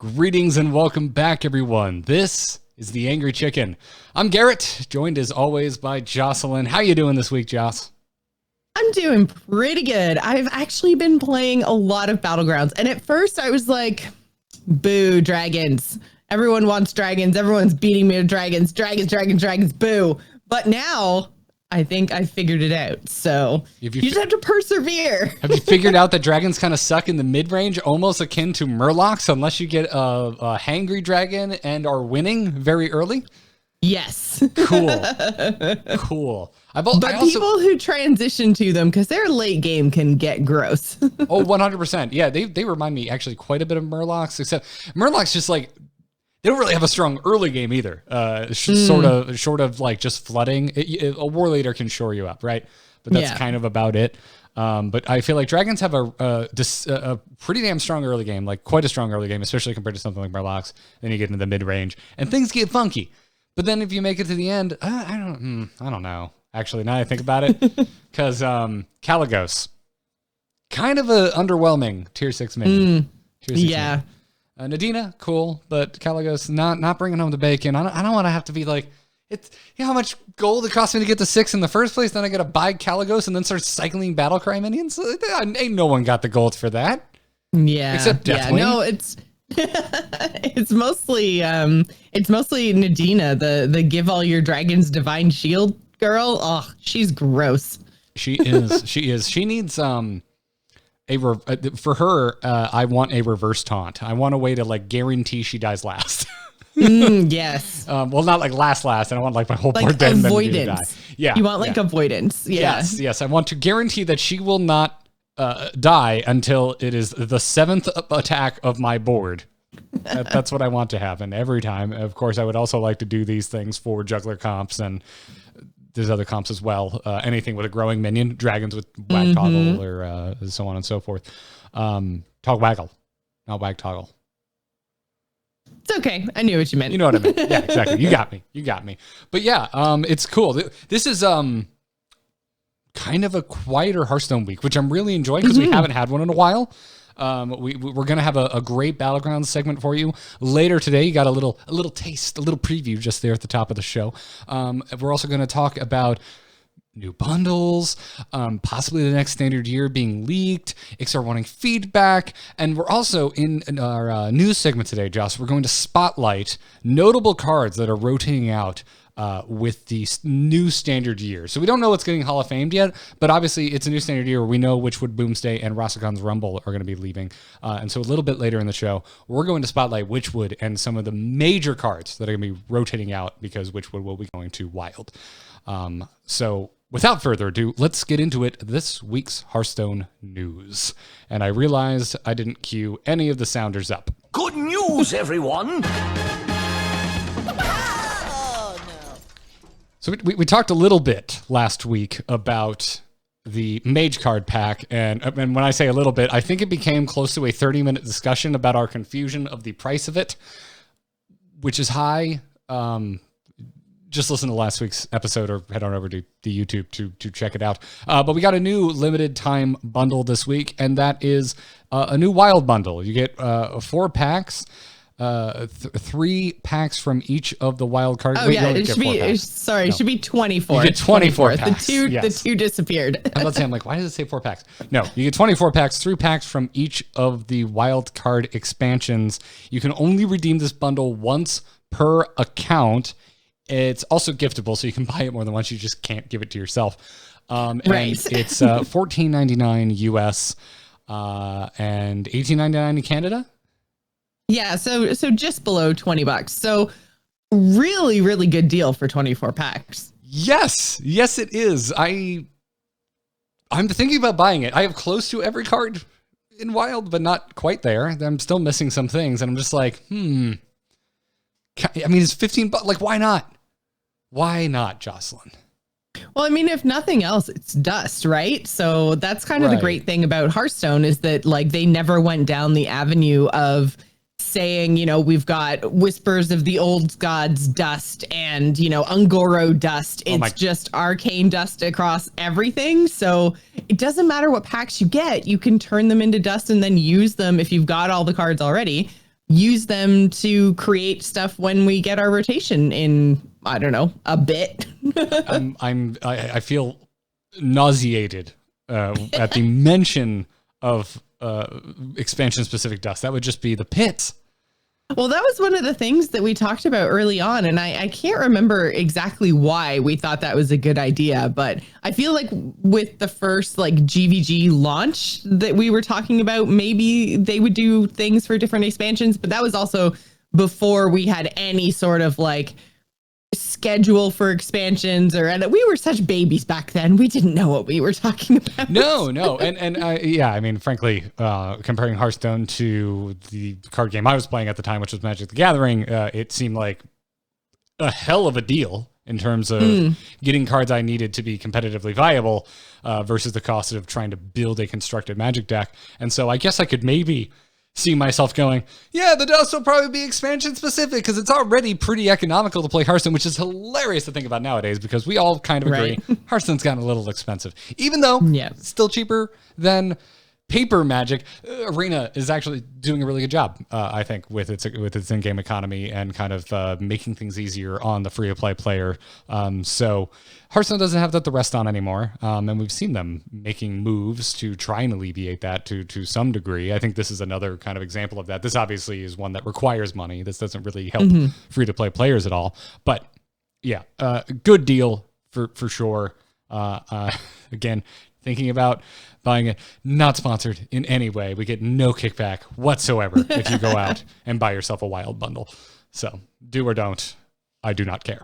Greetings and welcome back, everyone. This is The Angry Chicken. I'm Garrett, joined as always by Jocelyn. How you doing this week, Joss? I'm doing pretty good. I've actually been playing a lot of Battlegrounds, and at first I was like, boo, dragons. Everyone wants dragons. Everyone's beating me to dragons. Dragons, boo. But now I think I figured it out. So you just have to persevere. Have you figured out that dragons kind of suck in the mid-range, almost akin to murlocs, unless you get a hangry dragon and are winning very early? Yes. Cool. But people who transition to them, because their late game can get gross. Oh, 100%. Yeah, they remind me actually quite a bit of murlocs, except murlocs just like, they don't really have a strong early game either. Short of like just flooding. A war leader can shore you up, right? But that's kind of about it. But I feel like dragons have a pretty damn strong early game, like quite a strong early game, especially compared to something like murlocs. Then you get into the mid range and things get funky. But then if you make it to the end, I don't know. Actually, now I think about it, because Kalagos, kind of a underwhelming tier 6 minion. Minion. Nadina, cool, but Kalagos not bringing home the bacon. I don't want to have to be like, it's how much gold it cost me to get to 6 in the first place. Then I got to buy Kalagos and then start cycling Battlecry minions. Ain't no one got the gold for that. Yeah, except Deathwing. No, it's mostly Nadina, the give all your dragons divine shield girl. Oh, she's gross. She is. She needs for her. I want a reverse taunt. I want a way to like guarantee she dies last. Yes. Well, not like last. I don't want like my whole board dead and then to die. Yeah. You want like avoidance. Yeah. Yes. I want to guarantee that she will not die until it is the 7th attack of my board. That's what I want to happen every time. Of course, I would also like to do these things for juggler comps, and there's other comps as well. Anything with a growing minion, dragons with wag toggle, or so on and so forth. Toggle waggle, not wag toggle. It's okay. I knew what you meant. You know what I meant. Yeah, exactly. You got me. But yeah, it's cool. This is kind of a quieter Hearthstone week, which I'm really enjoying because we haven't had one in a while. We're going to have a great Battlegrounds segment for you later today. You got a little taste, a little preview just there at the top of the show. We're also going to talk about new bundles, possibly the next standard year being leaked, Iksar wanting feedback, and we're also in our news segment today, Joss, we're going to spotlight notable cards that are rotating out with the new standard year. So we don't know what's getting Hall of Famed yet, but obviously it's a new standard year where we know Witchwood, Boomstay, and Rasakan's Rumble are going to be leaving. And so a little bit later in the show, we're going to spotlight Witchwood and some of the major cards that are going to be rotating out because Witchwood will be going to Wild. So without further ado, let's get into it. This week's Hearthstone news. And I realized I didn't cue any of the sounders up. Good news, everyone! So we talked a little bit last week about the Mage card pack, and when I say a little bit, I think it became close to a 30-minute discussion about our confusion of the price of it, which is high. Just listen to last week's episode or head on over to the YouTube to check it out. But we got a new limited time bundle this week, and that is a new Wild bundle. You get 4 packs. 3 packs from each of the wild cards. Oh, it should be 24. You get 24 packs. The two disappeared. I'm about to say, I'm like, why does it say 4 packs? No, you get 24 packs, 3 packs from each of the wild card expansions. You can only redeem this bundle once per account. It's also giftable, so you can buy it more than once. You just can't give it to yourself. And it's $14.99 US and $18.99 in Canada. Yeah, so just below $20. So really, really good deal for 24 packs. Yes, it is. I'm thinking about buying it. I have close to every card in Wild, but not quite there. I'm still missing some things, and I'm just like, I mean, it's $15. Like, why not? Why not, Jocelyn? Well, I mean, if nothing else, it's dust, right? So that's kind of the great thing about Hearthstone is that like they never went down the avenue of saying, you know, we've got Whispers of the Old Gods dust and, you know, Ungoro dust. It's just arcane dust across everything. So it doesn't matter what packs you get. You can turn them into dust and then use them if you've got all the cards already. use them to create stuff when we get our rotation in, I don't know, a bit. I feel nauseated at the mention of expansion specific dust. That would just be the pits. Well, that was one of the things that we talked about early on, and I can't remember exactly why we thought that was a good idea, but I feel like with the first like GVG launch that we were talking about, maybe they would do things for different expansions, but that was also before we had any sort of like schedule for expansions, and we were such babies back then. We didn't know what we were talking about. No. And yeah, I mean, frankly, comparing Hearthstone to the card game I was playing at the time, which was Magic the Gathering, it seemed like a hell of a deal in terms of getting cards I needed to be competitively viable versus the cost of trying to build a constructed Magic deck. And so I guess I could maybe see myself going, yeah, the dust will probably be expansion specific because it's already pretty economical to play Hearthstone, which is hilarious to think about nowadays because we all kind of agree Hearthstone's gotten a little expensive, even though it's still cheaper than paper Magic. Arena is actually doing a really good job, I think, with its in-game economy and kind of making things easier on the free-to-play player. So Hearthstone doesn't have that to rest on anymore, and we've seen them making moves to try and alleviate that to some degree. I think this is another kind of example of that. This obviously is one that requires money. This doesn't really help free-to-play players at all. But yeah, good deal for sure. Again, thinking about buying it, not sponsored in any way. We get no kickback whatsoever if you go out and buy yourself a wild bundle. So do or don't, I do not care.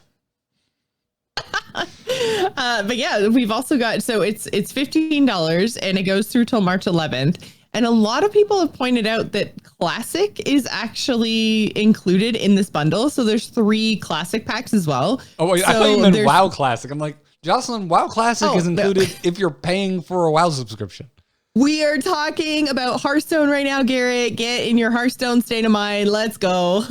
But yeah, we've also got, so it's $15 and it goes through till March 11th. And a lot of people have pointed out that Classic is actually included in this bundle. So there's 3 Classic packs as well. Oh, wait, so I thought you meant WoW Classic. I'm like, Jocelyn, WoW Classic is included if you're paying for a WoW subscription. We are talking about Hearthstone right now, Garrett. Get in your Hearthstone state of mind. Let's go.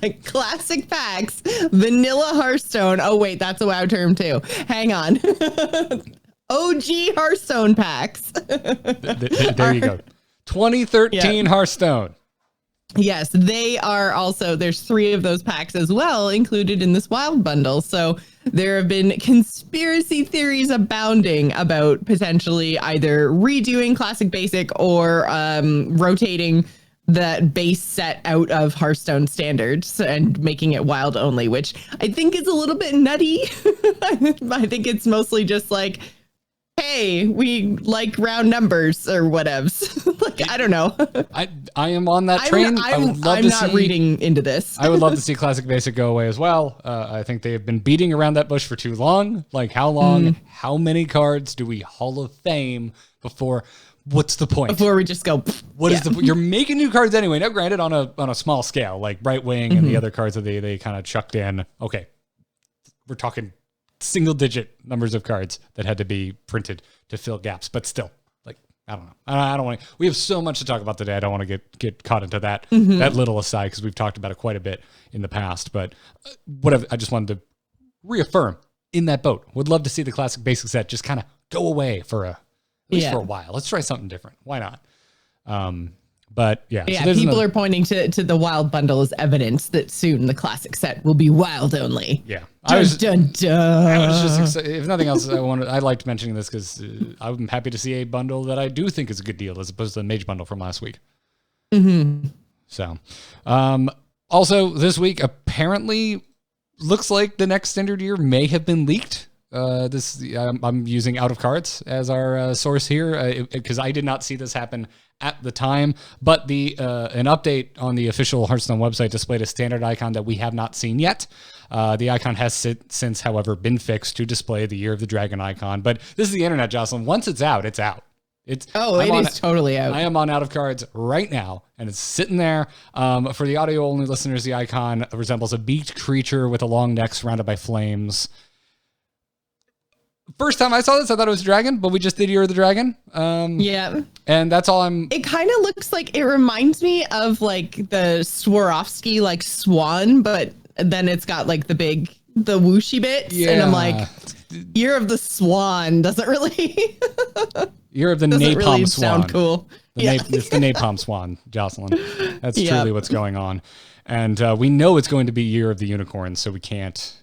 Like Classic packs, vanilla Hearthstone. Oh, wait, that's a WoW term too. Hang on. OG Hearthstone packs. There you go. 2013 Hearthstone. Yes, they are also, there's 3 of those packs as well included in this wild bundle. So there have been conspiracy theories abounding about potentially either redoing Classic Basic or rotating that base set out of Hearthstone standards and making it wild only, which I think is a little bit nutty. I think it's mostly just like, hey, we like round numbers or whatevs. Like, I don't know. I am on that train. I'm not reading into this. I would love to see Classic Basic go away as well. I think they have been beating around that bush for too long. Like, how long, how many cards do we Hall of Fame before? What's the point? Before we just go, what is the, you're making new cards anyway. Now, granted, on a small scale, like Right Wing and the other cards that they kind of chucked in. Okay, we're talking single digit numbers of cards that had to be printed to fill gaps, but still, like, I don't know. I don't want to, we have so much to talk about today. I don't want to get caught into that little aside because we've talked about it quite a bit in the past, but whatever. I just wanted to reaffirm in that boat. Would love to see the Classic Basic set just kind of go away for at least for a while. Let's try something different. Why not? But yeah, so people are pointing to the wild bundle as evidence that soon the Classic set will be wild only. Yeah, I was just excited. If nothing else, I liked mentioning this because I'm happy to see a bundle that I do think is a good deal as opposed to the Mage bundle from last week. So, also this week apparently looks like the next standard year may have been leaked. I'm using Out of Cards as our source here because I did not see this happen at the time, but an update on the official Hearthstone website displayed a standard icon that we have not seen yet. The icon has since, however, been fixed to display the Year of the Dragon icon, but this is the internet, Jocelyn. Once it's out, it's out. It is totally out. I am on Out of Cards right now, and it's sitting there. For the audio-only listeners, the icon resembles a beaked creature with a long neck surrounded by flames. First time I saw this, I thought it was a dragon, but we just did Year of the Dragon. Yeah. And that's all It kind of looks like, it reminds me of like the Swarovski like swan, but then it's got like the whooshy bits. Yeah. And I'm like, Year of the Swan doesn't really Year of the doesn't Napalm really Swan. sound cool. It's the Napalm Swan, Jocelyn. That's truly what's going on. And we know it's going to be Year of the Unicorn, so we can't.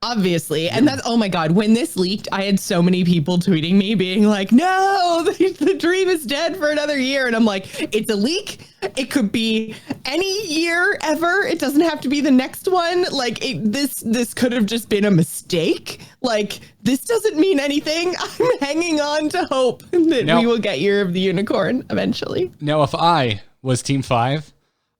Obviously. And that's, oh my God, when this leaked, I had so many people tweeting me being like, no, the dream is dead for another year. And I'm like, it's a leak. It could be any year ever. It doesn't have to be the next one. Like this could have just been a mistake. Like this doesn't mean anything. I'm hanging on to hope that we will get Year of the Unicorn eventually. Now, if I was Team 5,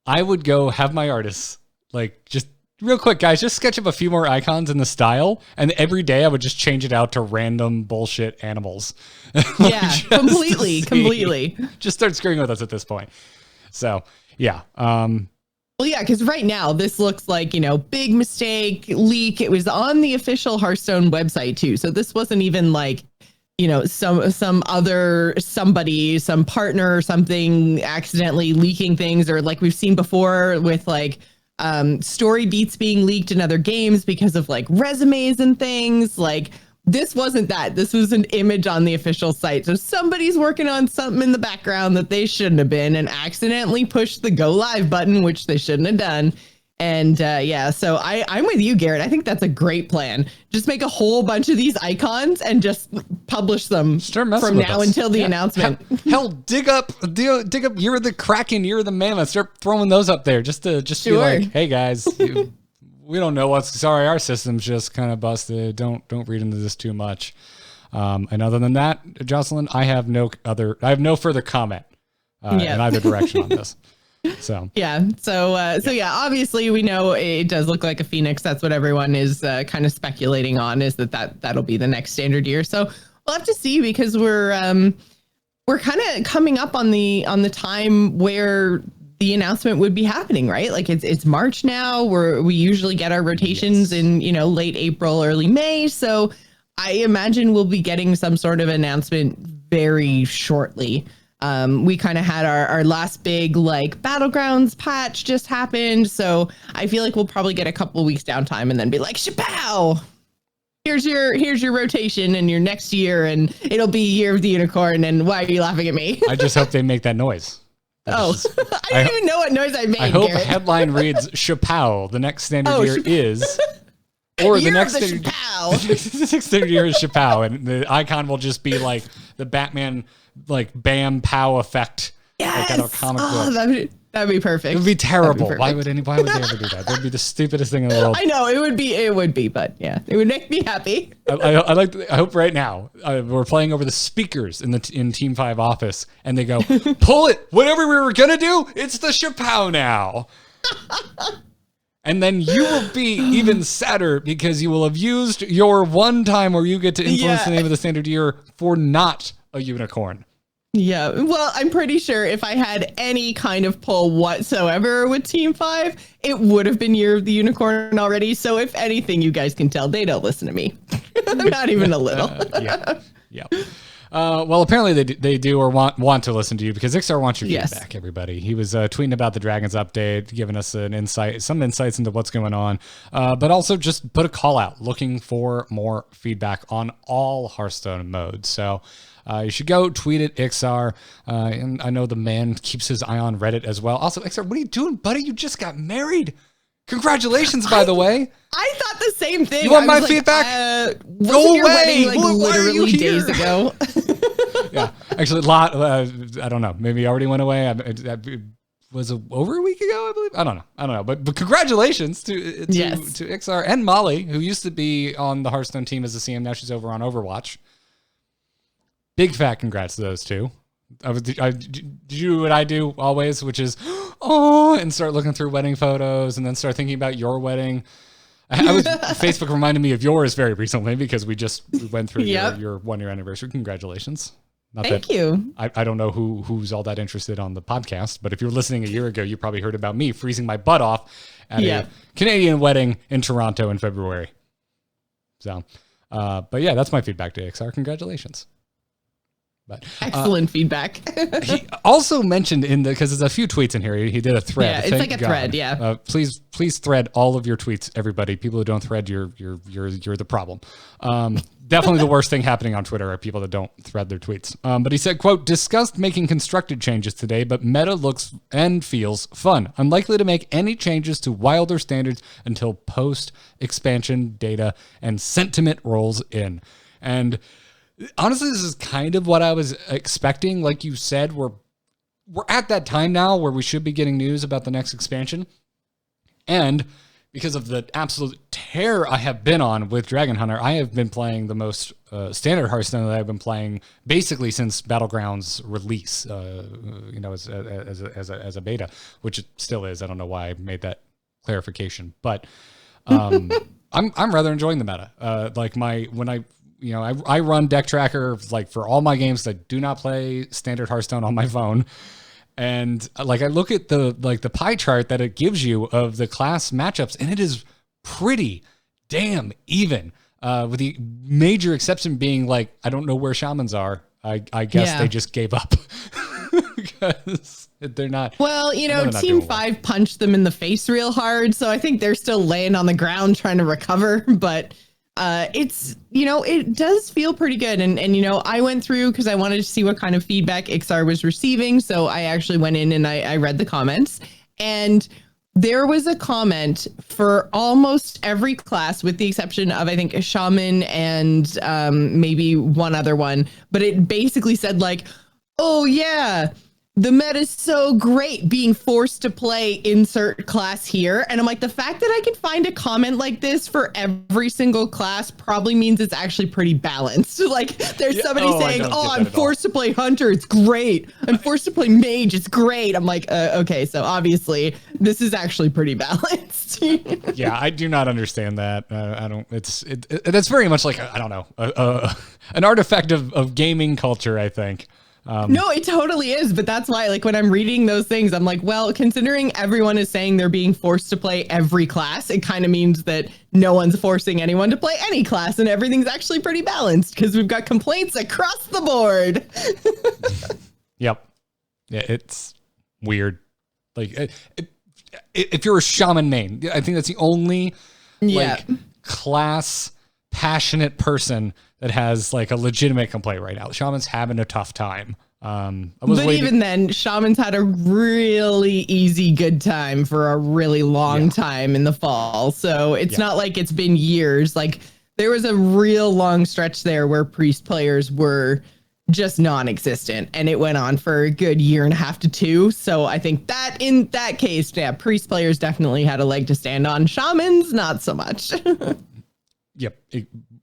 I would go have my artists like just real quick, guys, just sketch up a few more icons in the style, and every day I would just change it out to random bullshit animals. Yeah, completely. Just start screwing with us at this point. So, yeah. Well, yeah, because right now this looks like, big mistake, leak. It was on the official Hearthstone website too. So this wasn't even like, some other somebody, some partner or something accidentally leaking things, or like we've seen before with like story beats being leaked in other games because of like resumes and things. Like this wasn't that. This was an image on the official site. So somebody's working on something in the background that they shouldn't have been and accidentally pushed the go live button, which they shouldn't have done. And so I'm with you, Garrett. I think that's a great plan. Just make a whole bunch of these icons and just publish them from now until the announcement. Hell, dig up Year of the Kraken, Year of the Mammoth. Start throwing those up there just to be like, hey guys, we don't know sorry, our system's just kind of busted. Don't read into this too much. And other than that, Jocelyn, I have no further comment in either direction on this. So obviously we know it does look like a Phoenix. That's what everyone is kind of speculating on, is that'll be the next standard year. So we'll have to see, because we're kind of coming up on the time where the announcement would be happening, right? Like it's March now, where we usually get our rotations in late April, early May. So I imagine we'll be getting some sort of announcement very shortly. We kind of had our last big like Battlegrounds patch just happened. So I feel like we'll probably get a couple of weeks downtime and then be like, shapow, here's your rotation and your next year, and it'll be Year of the Unicorn. And why are you laughing at me? I just hope they make that noise. I didn't even know what noise I made. I hope Garrett. Headline reads shapow. The next standard year is, or the next standard year is shapow, and the icon will just be like the Batman like bam pow effect. Yes. Like out of a comic book. That'd be perfect. It would be terrible. Why would they ever do that? That'd be the stupidest thing in the world. I know it would be, but yeah, it would make me happy. I hope right now we're playing over the speakers in Team 5 office, and they go, pull it. Whatever we were gonna do, it's the shapow now. And then you will be even sadder, because you will have used your one time where you get to influence the name of the standard year for not a unicorn. Yeah, well, I'm pretty sure if I had any kind of pull whatsoever with Team 5, it would have been Year of the Unicorn already. So if anything, you guys can tell they don't listen to me. Not even a little. Yeah. Well, apparently they do or want to listen to you, because Iksar wants your feedback, everybody. He was tweeting about the Dragons update, giving us some insights into what's going on, but also just put a call out looking for more feedback on all Hearthstone modes. So you should go tweet at Iksar. And I know the man keeps his eye on Reddit as well. Also, Iksar, what are you doing, buddy? You just got married. Congratulations, by the way. I thought the same thing. You want my feedback? Go away. Why are you here? Days ago. Yeah, actually, I don't know. Maybe it already went away. It was over a week ago, I believe. I don't know. But congratulations to Iksar and Molly, who used to be on the Hearthstone team as a CM. Now she's over on Overwatch. Big fat congrats to those two. Did you do what I do always, which is, and start looking through wedding photos and then start thinking about your wedding. Facebook reminded me of yours very recently, because we went through your 1 year anniversary. Congratulations. Thank you. I don't know who's all that interested on the podcast, but if you're listening a year ago, you probably heard about me freezing my butt off at a Canadian wedding in Toronto in February. So, but yeah, that's my feedback to Iksar. Congratulations. But excellent feedback. He also mentioned because there's a few tweets in here. He did a thread. Yeah, it's like a thread. Yeah. Please please thread all of your tweets, everybody. People who don't thread, you're the problem. Definitely the worst thing happening on Twitter are people that don't thread their tweets. But he said, quote, discussed making constructed changes today, but meta looks and feels fun. Unlikely to make any changes to Wilder standards until post-expansion data and sentiment rolls in. And honestly, this is kind of what I was expecting. Like you said, we're at that time now where we should be getting news about the next expansion. And because of the absolute tear I have been on with Dragon Hunter, I have been playing the most standard Hearthstone that I've been playing basically since Battlegrounds release, as a beta, which it still is. I don't know why I made that clarification, but I'm rather enjoying the meta. I run Deck Tracker like for all my games that do not play standard Hearthstone on my phone. And like I look at the pie chart that it gives you of the class matchups, and it is pretty damn even. With the major exception being like I don't know where shamans are. I guess they just gave up because they're not. Well, Team 5 punched them in the face real hard, so I think they're still laying on the ground trying to recover. But it's it does feel pretty good, and I went through because I wanted to see what kind of feedback Iksar was receiving, so I actually went in and I read the comments, and there was a comment for almost every class with the exception of I think a shaman and maybe one other one, but it basically said like, oh yeah, the meta is so great being forced to play insert class here. And I'm like, the fact that I can find a comment like this for every single class probably means it's actually pretty balanced. Like there's somebody saying, I'm forced to play hunter. It's great. I'm forced to play mage. It's great. I'm like, okay, so obviously this is actually pretty balanced. Yeah, I do not understand that. I don't, that's very much like, I don't know, an artifact of gaming culture, I think. No, it totally is. But that's why, like, when I'm reading those things, I'm like, well, considering everyone is saying they're being forced to play every class, it kind of means that no one's forcing anyone to play any class and everything's actually pretty balanced because we've got complaints across the board. Yep. Yeah, it's weird. Like, if you're a shaman main, I think that's the only class passionate person that has like a legitimate complaint right now. Shaman's having a tough time. Even then, Shaman's had a really easy good time for a really long time in the fall. So it's not like it's been years. Like there was a real long stretch there where priest players were just non-existent, and it went on for a good year and a half to 2. So I think that in that case, priest players definitely had a leg to stand on. Shamans, not so much. Yep,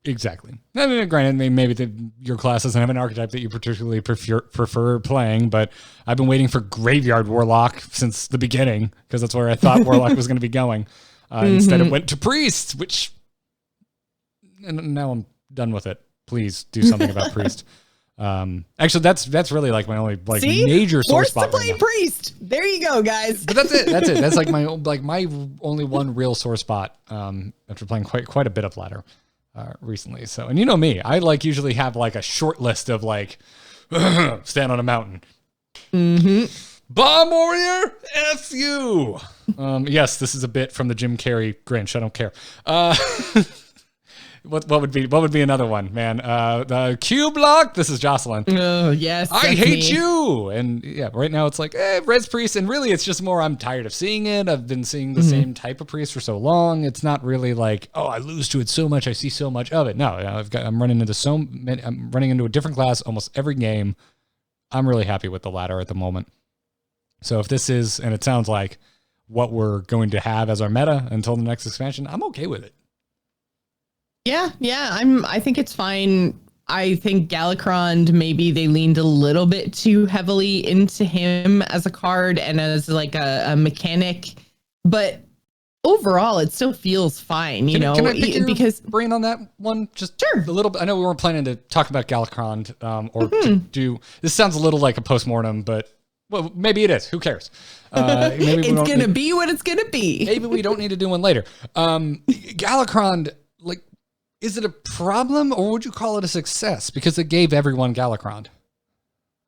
exactly. I mean, granted, maybe your class doesn't have an archetype that you particularly prefer playing, but I've been waiting for Graveyard Warlock since the beginning because that's where I thought Warlock was going to be going. Instead, it went to Priest, and now I'm done with it. Please do something about Priest. Actually, that's really like my only major sore spot. Forced to play Priest. There you go, guys. But that's it. That's like my only one real sore spot. After playing quite a bit of ladder recently. So, and you know me, I usually have like a short list of stand on a mountain. Bomb warrior, F you. Yes, this is a bit from the Jim Carrey Grinch. I don't care. What would be another one, man? The Q block. This is Jocelyn. Oh yes, I hate you. And yeah, right now it's like Res Priest, and really it's just more I'm tired of seeing it. I've been seeing the same type of priest for so long. It's not really like I lose to it so much. I see so much of it. No, I'm running into a different class almost every game. I'm really happy with the ladder at the moment. So if this is, and it sounds like what we're going to have as our meta until the next expansion, I'm okay with it. Yeah, I think it's fine. I think Galakron, maybe they leaned a little bit too heavily into him as a card and as like a mechanic, but overall it still feels fine, Can I pick your brain on that one? Just sure. A little bit. I know we weren't planning to talk about Galakron to do, this sounds a little like a postmortem, but well, maybe it is. Who cares? Maybe it's going to be what it's going to be. Maybe we don't need to do one later. Galakron, is it a problem or would you call it a success? Because it gave everyone Galakron.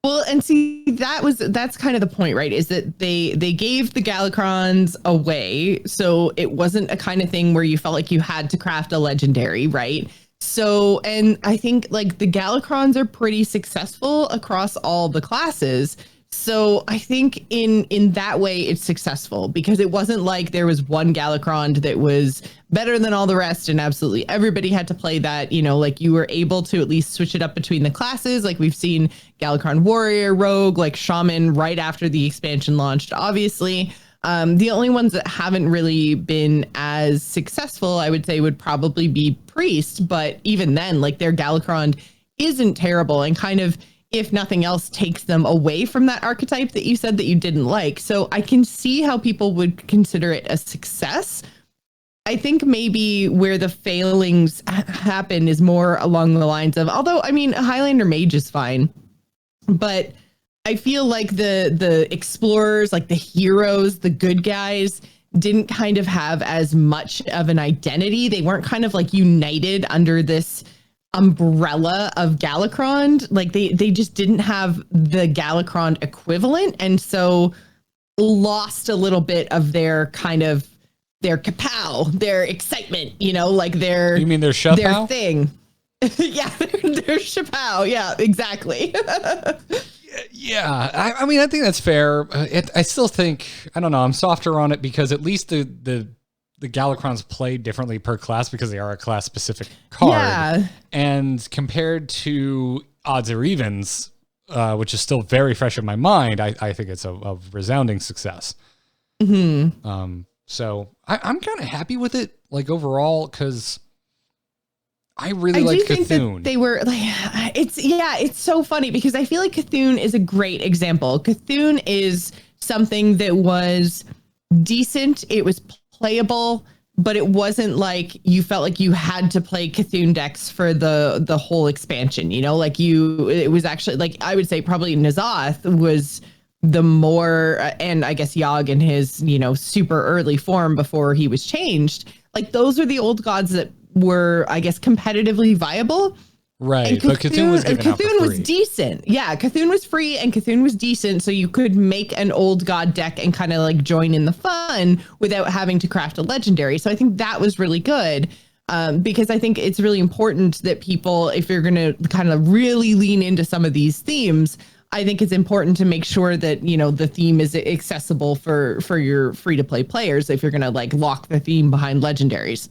Well, and see, that's kind of the point, right? Is that they gave the Galacrons away, so it wasn't a kind of thing where you felt like you had to craft a legendary, right? So, and I think like the Galacrons are pretty successful across all the classes. So I think in that way it's successful because it wasn't like there was one Galacron that was better than all the rest and absolutely everybody had to play that, like you were able to at least switch it up between the classes. Like we've seen Galacron Warrior, Rogue, like Shaman right after the expansion launched, obviously. The only ones that haven't really been as successful, I would say, would probably be Priest. But even then, like their Galacron isn't terrible and kind of, if nothing else, takes them away from that archetype that you said that you didn't like. So I can see how people would consider it a success. I think maybe where the failings happen is more along the lines of, although, I mean, Highlander Mage is fine, but I feel like the explorers, like the heroes, the good guys, didn't kind of have as much of an identity. They weren't kind of like united under this umbrella of Galacron. Like they just didn't have the Galacron equivalent, and so lost a little bit of their kind of their kapow, their excitement, like their, you mean their shapow? Their thing. Yeah, their shapow. Yeah, exactly. Yeah, I mean, I think that's fair. I still think, I don't know, I'm softer on it because at least the Galacrons play differently per class because they are a class specific card. Yeah. And compared to odds or evens, which is still very fresh in my mind, I think it's a resounding success. Mm-hmm. So I'm kind of happy with it, like overall, because I really like Cthulhu. That they were like, it's so funny because I feel like Cthulhu is a great example. Cthulhu is something that was decent. It was playable, but it wasn't like you felt like you had to play Cthulhu decks for the whole expansion, like it was actually like, I would say probably N'Zoth was the more, and I guess Yogg in his, super early form before he was changed. Like those are the old gods that were, I guess, competitively viable. Right, but Cthulhu was given out for free. Cthulhu was decent. Yeah, Cthulhu was free and Cthulhu was decent, so you could make an old god deck and kind of like join in the fun without having to craft a legendary. So I think that was really good, because I think it's really important that people, if you're going to kind of really lean into some of these themes, I think it's important to make sure that, the theme is accessible for your free-to-play players if you're going to like lock the theme behind legendaries.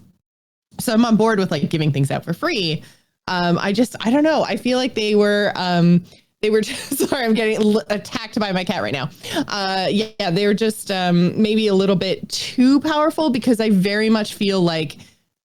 So I'm on board with like giving things out for free. I don't know. I feel like they were just, sorry, I'm getting attacked by my cat right now. They were just maybe a little bit too powerful because I very much feel like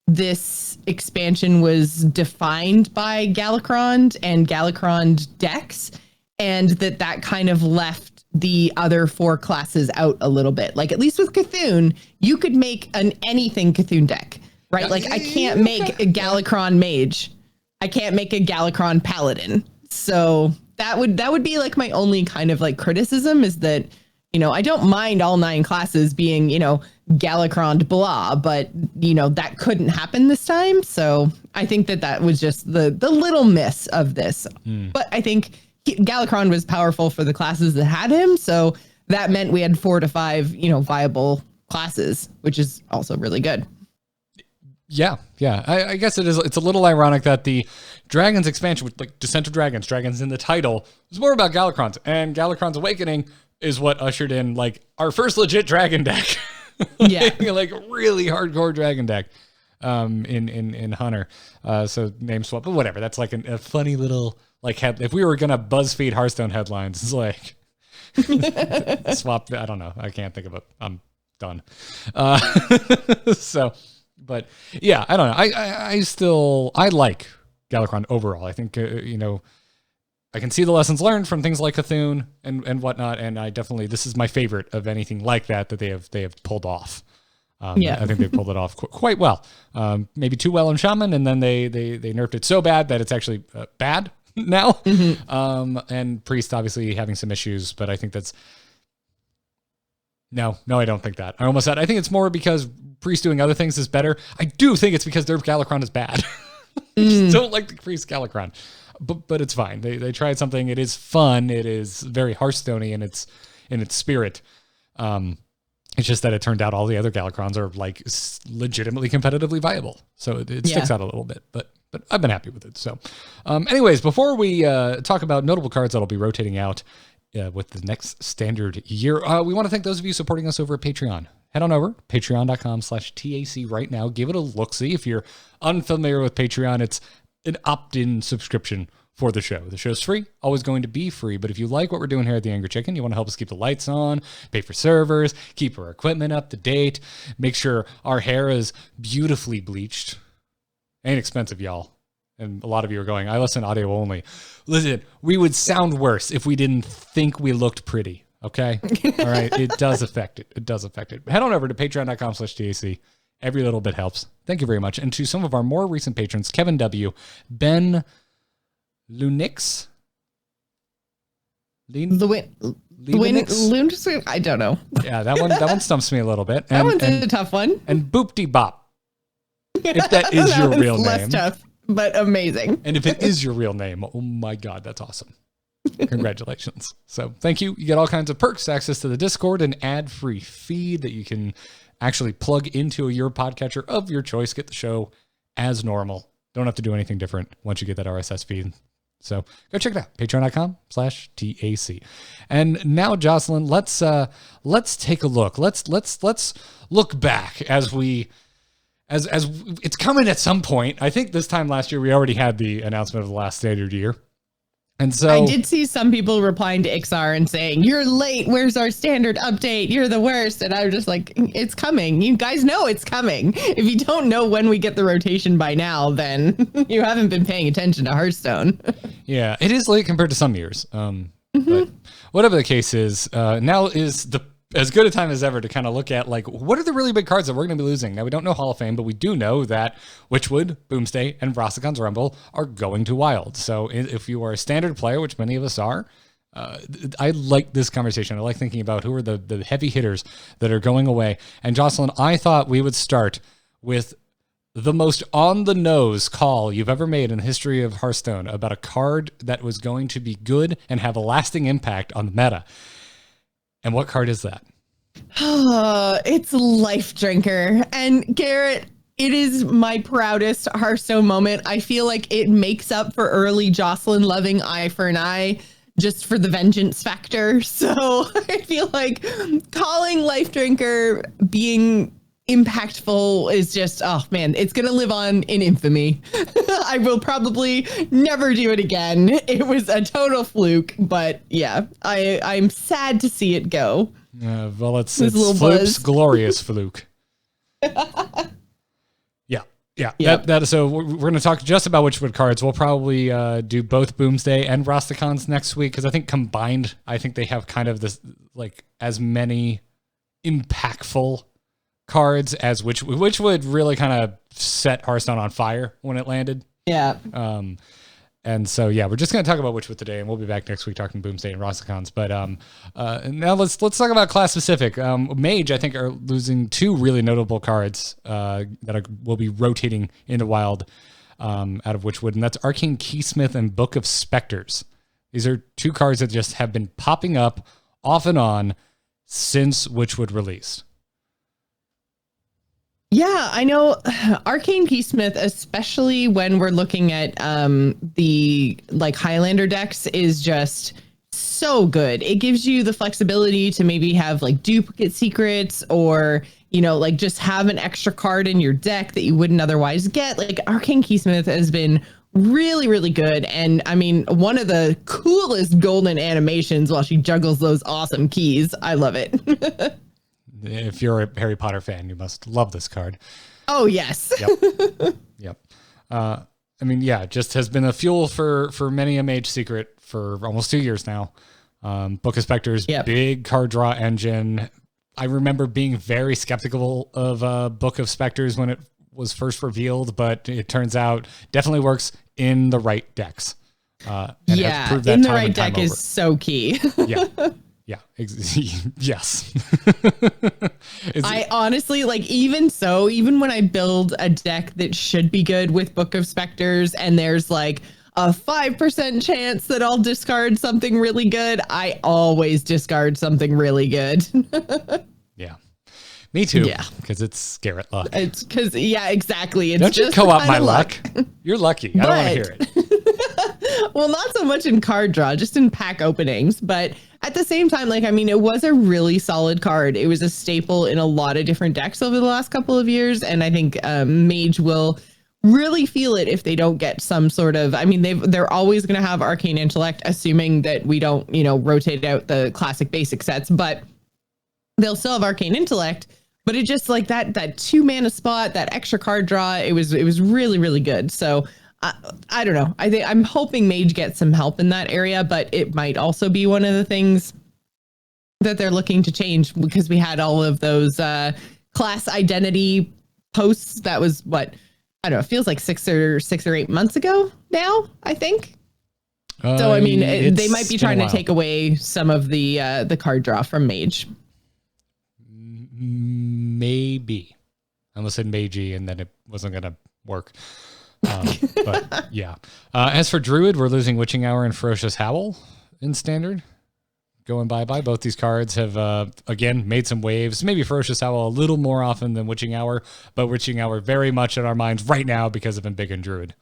this expansion was defined by Galacron and Galacron decks, and that kind of left the other four classes out a little bit. Like at least with Cthulhu, you could make an anything Cthulhu deck, right? Like I can't make a Galacron Mage. I can't make a Galacron Paladin. So that would be like my only kind of like criticism is that, I don't mind all 9 classes being, Galacron blah, but that couldn't happen this time. So I think that was just the little miss of this. But I think Galacron was powerful for the classes that had him. So that meant we had 4 to 5, viable classes, which is also really good. Yeah. I guess it is. It's a little ironic that the Dragons expansion, with like Descent of Dragons in the title, was more about Galacrons, and Galacron's Awakening is what ushered in like our first legit dragon deck. Like really hardcore dragon deck in Hunter. So name swap, but whatever. That's like a funny little like if we were gonna BuzzFeed Hearthstone headlines, it's like swap. I don't know. I can't think of it. I'm done. But yeah, I don't know. I like Galacron overall. I think, I can see the lessons learned from things like Cthulhu and whatnot. And this is my favorite of anything like that they have pulled off. I think they pulled it off quite well. Maybe too well in Shaman. And then they nerfed it so bad that it's actually bad now. Mm-hmm. And Priest obviously having some issues, but I think that's, No, I don't think that. I almost said, I think it's more because Priest doing other things is better. I do think it's because their Galacron is bad. I just don't like the Priest Galacron. but it's fine. They tried something. It is fun. It is very Hearthstone-y in its spirit. It's just that it turned out all the other Galacrons are like legitimately competitively viable. So it sticks out a little bit, but I've been happy with it. So anyways, before we talk about notable cards that'll be rotating out with the next standard year, we want to thank those of you supporting us over at Patreon. Head on over, patreon.com/TAC right now. Give it a look-see. If you're unfamiliar with Patreon, it's an opt-in subscription for the show. The show's free, always going to be free, but if you like what we're doing here at the Angry Chicken, you want to help us keep the lights on, pay for servers, keep our equipment up to date, make sure our hair is beautifully bleached. Ain't expensive, y'all. And a lot of you are going, I listen audio only. Listen, we would sound worse if we didn't think we looked pretty, okay? All right, it does affect it. It does affect it. Head on over to patreon.com/TAC. Every little bit helps. Thank you very much. And to some of our more recent patrons, Kevin W., Ben Lunix? I don't know. Yeah, that one stumps me a little bit. That one's a tough one. And Boopty Bop, if that is your real less name. Tough, but amazing. And if it is your real name, oh my God, that's awesome. Congratulations. So thank you. You get all kinds of perks, access to the Discord, an ad-free feed that you can actually plug into your podcatcher of your choice. Get the show as normal. Don't have to do anything different once you get that RSS feed. So go check it out, patreon.com/TAC. And now, Jocelyn, let's take a look. Let's look back as it's coming at some point. I think this time last year, we already had the announcement of the last standard year. And so I did see some people replying to Iksar and saying, "You're late. Where's our standard update? You're the worst." And I was just like, it's coming. You guys know it's coming. If you don't know when we get the rotation by now, then you haven't been paying attention to Hearthstone. Yeah, it is late compared to some years. But whatever the case is, now is as good a time as ever to kind of look at, like, what are the really big cards that we're going to be losing? Now, we don't know Hall of Fame, but we do know that Witchwood, Boomsday, and Rossicon's Rumble are going to Wild. So if you are a standard player, which many of us are, I like this conversation. I like thinking about who are the heavy hitters that are going away. And Jocelyn, I thought we would start with the most on-the-nose call you've ever made in the history of Hearthstone about a card that was going to be good and have a lasting impact on the meta. And what card is that? It's Life Drinker. And Garrett, it is my proudest Hearthstone moment. I feel like it makes up for early Jocelyn loving Eye for an Eye just for the vengeance factor. So I feel like calling Life Drinker being impactful is just, oh man, it's going to live on in infamy. I will probably never do it again. It was a total fluke, but yeah, I'm sad to see it go. Well, it's Fluke's glorious fluke. Yeah. So we're going to talk just about Witchwood cards. We'll probably do both Boomsday and Rastakhan's next week, because I think combined, I think they have kind of this, like, as many impactful cards as Witchwood really kind of set Hearthstone on fire when it landed. Yeah. And so, yeah, we're just going to talk about Witchwood today, and we'll be back next week talking Boomsday and Rastakhan's. But now let's talk about class specific. Mage, I think, are losing two really notable cards that will be rotating into Wild out of Witchwood, and that's Arcane Keysmith and Book of Specters. These are two cards that just have been popping up off and on since Witchwood released. Yeah, I know Arcane Keysmith, especially when we're looking at the like Highlander decks, is just so good. It gives you the flexibility to maybe have like duplicate secrets, or, you know, like just have an extra card in your deck that you wouldn't otherwise get. Like Arcane Keysmith has been really, really good. And I mean, one of the coolest golden animations while she juggles those awesome keys. I love it. If you're a Harry Potter fan, you must love this card. Oh, yes. Yep. I mean, yeah, just has been a fuel for many a Mage secret for almost 2 years now. Book of Specters, big card draw engine. I remember being very skeptical of Book of Specters when it was first revealed, but it turns out definitely works in the right decks. In the right deck is so key. Yeah, yes. I honestly, like, even when I build a deck that should be good with Book of Specters and there's like a 5% chance that I'll discard something really good, I always discard something really good. Yeah. Me too. Yeah. Because it's Garrett luck. It's because, yeah, exactly. It's don't you just co-op my luck? You're lucky. I don't want to hear it. Well, not so much in card draw, just in pack openings. But at the same time, like, I mean, it was a really solid card. It was a staple in a lot of different decks over the last couple of years. And I think Mage will really feel it if they don't get some sort of, I mean, they're always going to have Arcane Intellect, assuming that we don't, rotate out the classic basic sets, but they'll still have Arcane Intellect. But it just like that 2-mana spot, that extra card draw, it was really, really good. So I don't know. I'm hoping Mage gets some help in that area, but it might also be one of the things that they're looking to change, because we had all of those class identity posts. That was what, I don't know, it feels like 6 or 8 months ago now, I think. So I mean, they might be trying to take away some of the card draw from Mage. Maybe. I almost said Magey and then it wasn't going to work. But yeah. As for Druid, we're losing Witching Hour and Ferocious Howl in Standard. Going bye-bye. Both these cards have, again, made some waves. Maybe Ferocious Howl a little more often than Witching Hour, but Witching Hour very much in our minds right now because of Embiggen Druid.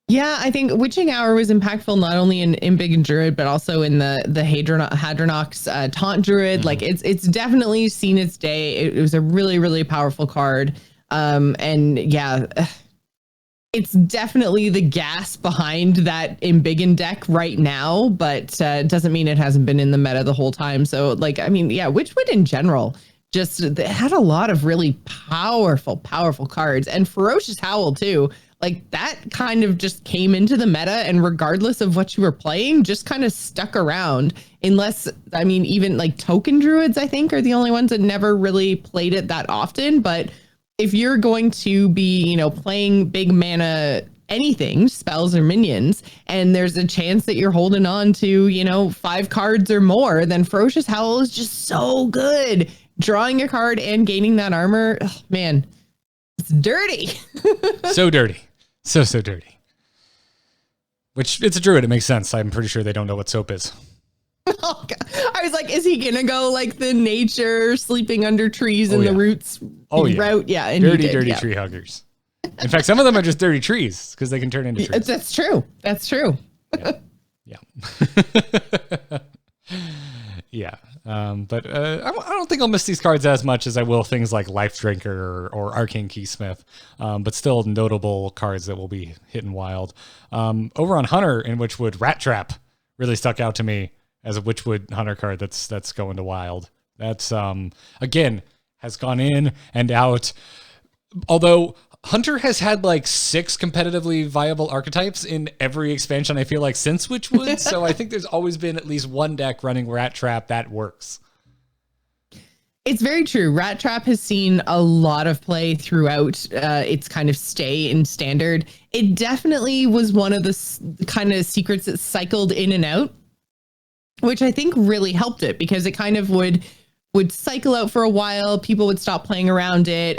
Yeah, I think Witching Hour was impactful not only in Big and Druid, but also in the Hadronox Taunt Druid. Mm-hmm. Like it's definitely seen its day. It was a really, really powerful card. And yeah, it's definitely the gas behind that Embiggen deck right now, but it doesn't mean it hasn't been in the meta the whole time. So like, I mean, yeah, Witchwood in general just had a lot of really powerful cards, and Ferocious Howl too. Like that kind of just came into the meta, and regardless of what you were playing, just kind of stuck around. Unless, I mean, even like token druids, I think, are the only ones that never really played it that often. But if you're going to be, playing big mana anything, spells or minions, and there's a chance that you're holding on to, 5 cards or more, then Ferocious Howl is just so good. Drawing a card and gaining that armor, oh, man, it's dirty. So dirty. So dirty. Which, it's a druid, it makes sense. I'm pretty sure they don't know what soap is. Oh, God. I was like, is he gonna go like the nature, sleeping under trees and the roots route? Yeah, and dirty tree huggers. In fact, some of them are just dirty trees because they can turn into trees. That's true. Yeah. Yeah. But I don't think I'll miss these cards as much as I will things like Life Drinker or Arcane Keysmith, but still notable cards that will be hitting wild. Over on Hunter in Witchwood, Rat Trap really stuck out to me as a Witchwood Hunter card that's going to wild. That's, again, has gone in and out. Although Hunter has had like 6 competitively viable archetypes in every expansion, I feel like, since Witchwood. So I think there's always been at least one deck running Rat Trap that works. It's very true. Rat Trap has seen a lot of play throughout its kind of stay in Standard. It definitely was one of the kind of secrets that cycled in and out, which I think really helped it, because it kind of would cycle out for a while. People would stop playing around it.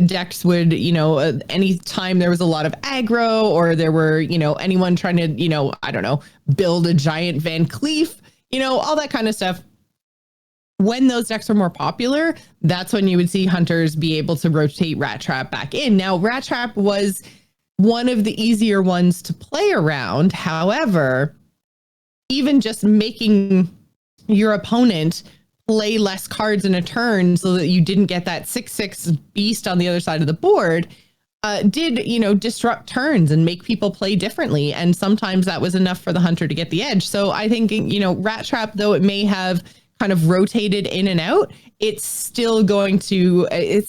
Decks would, anytime there was a lot of aggro, or there were, anyone trying to, I don't know, build a giant Van Cleef, all that kind of stuff. When those decks were more popular, that's when you would see hunters be able to rotate Rat Trap back in. Now, Rat Trap was one of the easier ones to play around. However, even just making your opponent play less cards in a turn so that you didn't get that 6/6 beast on the other side of the board did, disrupt turns and make people play differently. And sometimes that was enough for the hunter to get the edge. So I think, Rat Trap, though it may have kind of rotated in and out, it's still going to, it's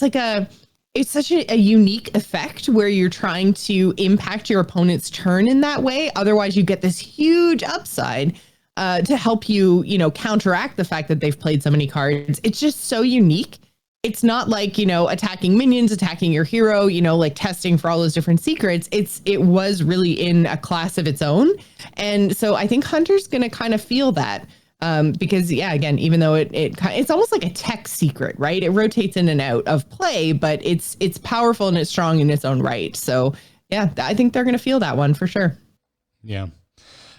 such a unique effect where you're trying to impact your opponent's turn in that way. Otherwise you get this huge upside to help you, counteract the fact that they've played so many cards. It's just so unique. It's not like, attacking minions, attacking your hero, like testing for all those different secrets. It was really in a class of its own. And so I think Hunter's going to kind of feel that. Because again, even though it's almost like a tech secret, right? It rotates in and out of play, but it's powerful and it's strong in its own right. So yeah, I think they're going to feel that one for sure. Yeah.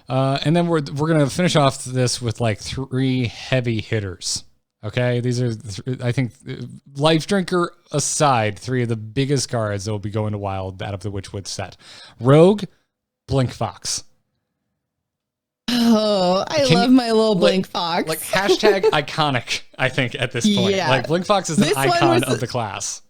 And then we're going to finish off this with like 3 heavy hitters. Okay. These are, I think, Life Drinker aside, 3 of the biggest cards that will be going to Wild out of the Witchwood set. Rogue, Blink Fox. Oh, I love my little Blink Fox. Like hashtag iconic, I think, at this point. Yeah. Like Blink Fox is an icon of the class.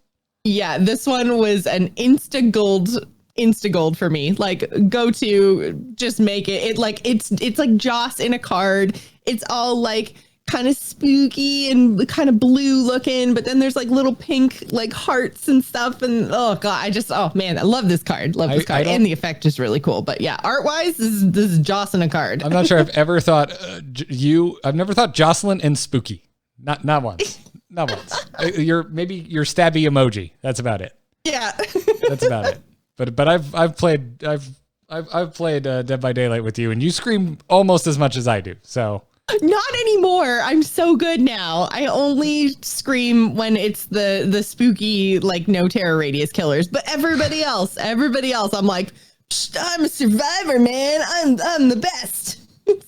Yeah, this one was an insta gold for me. Like, go to, just make it. It's like Joce in a card. It's all like kind of spooky and kind of blue looking, but then there's like little pink like hearts and stuff. And oh god, oh man, I love this card. And the effect is really cool. But yeah, art wise, this is Joce in a card. I'm not sure I've ever thought I've never thought Jocelyn and spooky. Not once. Not once. Maybe your stabby emoji. That's about it. Yeah. That's about it. But I've played Dead by Daylight with you, and you scream almost as much as I do. So not anymore. I'm so good now. I only scream when it's the spooky, like no terror radius killers. But everybody else, I'm like, I'm a survivor, man. I'm the best.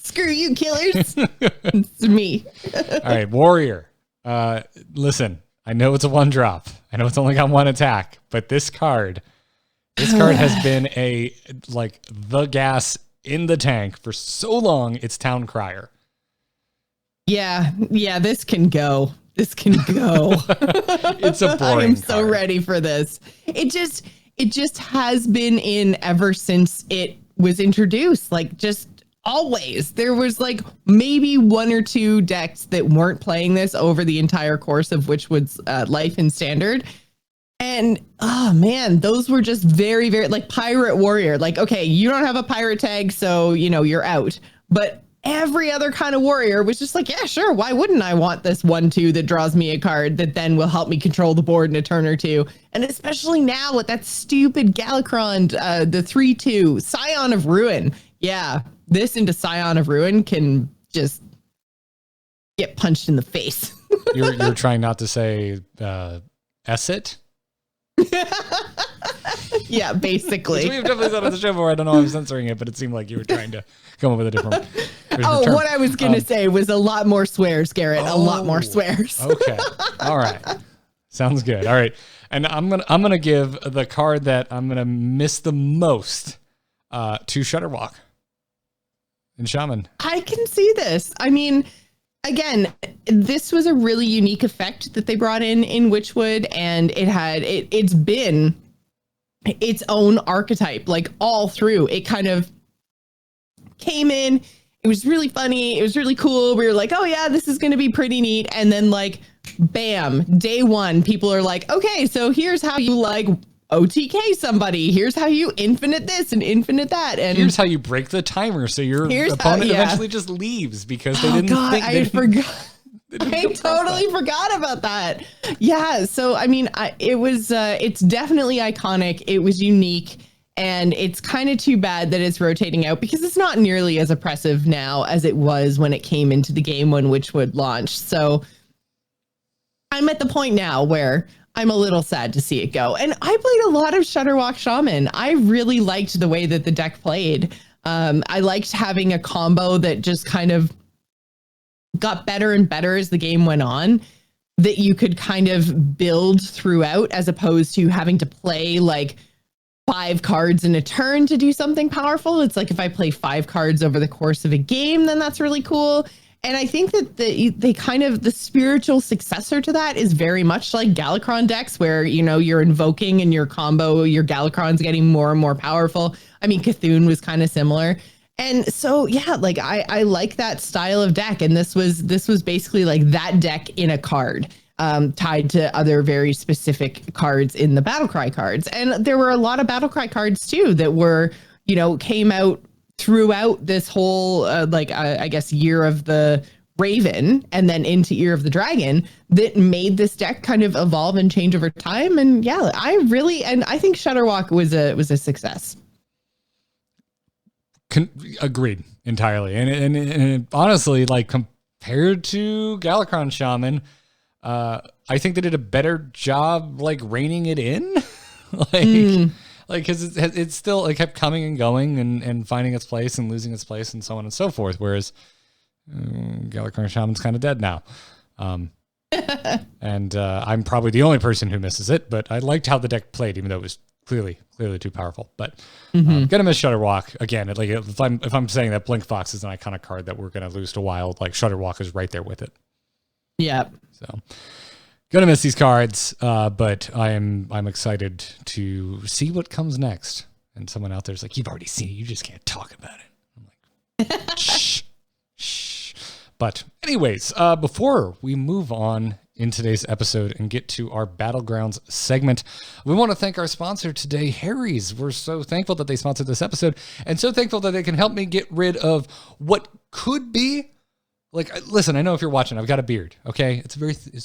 Screw you, killers. It's me. All right, Warrior. Listen, I know it's a 1-drop. I know it's only got 1 attack, but this card has been the gas in the tank for so long. It's Town Crier. Yeah, this can go. It's a boring I'm so card. ready for this. It just has been in ever since it was introduced. Like, just always. There was like maybe 1 or 2 decks that weren't playing this over the entire course of Witchwood's life in Standard. And oh man, those were just very, very like Pirate Warrior. Like, okay, you don't have a pirate tag, so you're out. But every other kind of warrior was just like, yeah, sure. Why wouldn't I want this 1/2 that draws me a card that then will help me control the board in a turn or 2? And especially now with that stupid Galakron, the 3/2 Scion of Ruin. Yeah, this into Scion of Ruin can just get punched in the face. You're trying not to say Esset? Yeah, basically. We've definitely said on the show before. I don't know if I'm censoring it, but it seemed like you were trying to come up with a different term. What I was going to say was a lot more swears, Garrett. A lot more swears. Okay. All right. Sounds good. All right. And I'm gonna give the card that I'm gonna miss the most to Shudderwalk and Shaman. I can see this. I mean, again, this was a really unique effect that they brought in Witchwood, and it's been its own archetype, like all through. It kind of came in. It was really funny. It was really cool. We were like, oh yeah, this is going to be pretty neat. And then like, bam, day 1, people are like, okay, so here's how you like OTK somebody. Here's how you infinite this and infinite that. And here's how you break the timer so your opponent eventually just leaves because they didn't think. I forgot. I totally forgot about that. Yeah. So, I mean, it's definitely iconic. It was unique, and it's kind of too bad that it's rotating out because it's not nearly as oppressive now as it was when it came into the game when Witchwood launched. So I'm at the point now where I'm a little sad to see it go. And I played a lot of Shudderwalk Shaman. I really liked the way that the deck played. I liked having a combo that just kind of got better and better as the game went on, that you could kind of build throughout, as opposed to having to play like 5 cards in a turn to do something powerful. It's like if I play 5 cards over the course of a game, then that's really cool. And I think that they kind of, the spiritual successor to that is very much like Galakron decks, where, you're invoking and your combo, your Galakron's getting more and more powerful. I mean, Cthulhu was kind of similar. And so, yeah, like I like that style of deck. And this was basically like that deck in a card, tied to other very specific cards in the Battlecry cards. And there were a lot of Battlecry cards too that were, came out throughout this whole, I guess, Year of the Raven and then into Year of the Dragon, that made this deck kind of evolve and change over time. And yeah, I think Shudderwalk was a success. Agreed entirely, and honestly, like compared to Galakron Shaman, I think they did a better job like reining it in. like Like, because it's still, it kept coming and going and finding its place and losing its place and so on and so forth. Whereas Galakrond Shaman's kind of dead now. And I'm probably the only person who misses it, but I liked how the deck played, even though it was clearly too powerful. But gonna miss Shudderwalk again. Like, if I'm saying that Blink Fox is an iconic card that we're gonna lose to Wild, like Shudderwalk is right there with it. Yeah. So gonna miss these cards, but I'm excited to see what comes next. And someone out there's like, you've already seen it, you just can't talk about it. I'm like, shh. But anyways, before we move on in today's episode and get to our Battlegrounds segment, we want to thank our sponsor today, Harry's. We're so thankful that they sponsored this episode and so thankful that they can help me get rid of what could be, like, listen, I know if you're watching, I've got a beard, okay? It's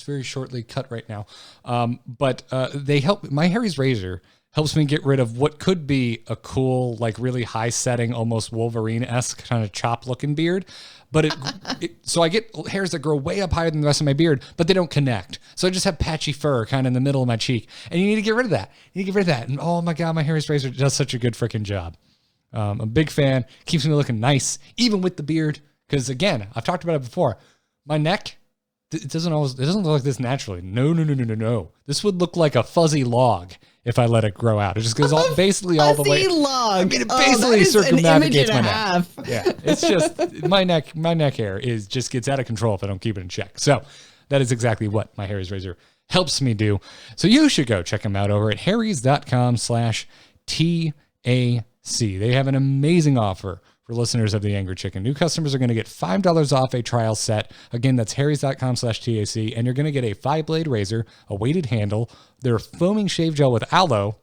very shortly cut right now. But they help, my Harry's razor helps me get rid of what could be a cool, like really high setting, almost Wolverine-esque kind of chop looking beard. But so I get hairs that grow way up higher than the rest of my beard, but they don't connect. So I just have patchy fur kind of in the middle of my cheek. And you need to get rid of that. And oh my God, my Harry's razor does such a good freaking job. I'm a big fan. Keeps me looking nice, even with the beard. Because again, I've talked about it before. My neck, it doesn't look like this naturally. No. This would look like a fuzzy log if I let it grow out. It just goes all basically all the way. Fuzzy log. I mean, it basically circumnavigates my neck. Half. Yeah, it's just my neck hair just gets out of control if I don't keep it in check. So that is exactly what my Harry's razor helps me do. So you should go check them out over at harrys.com/TAC. They have an amazing offer for listeners of The Angry Chicken. New customers are going to get $5 off a trial set. Again, that's harrys.com/TAC. And you're going to get a 5-blade razor, a weighted handle, their foaming shave gel with aloe,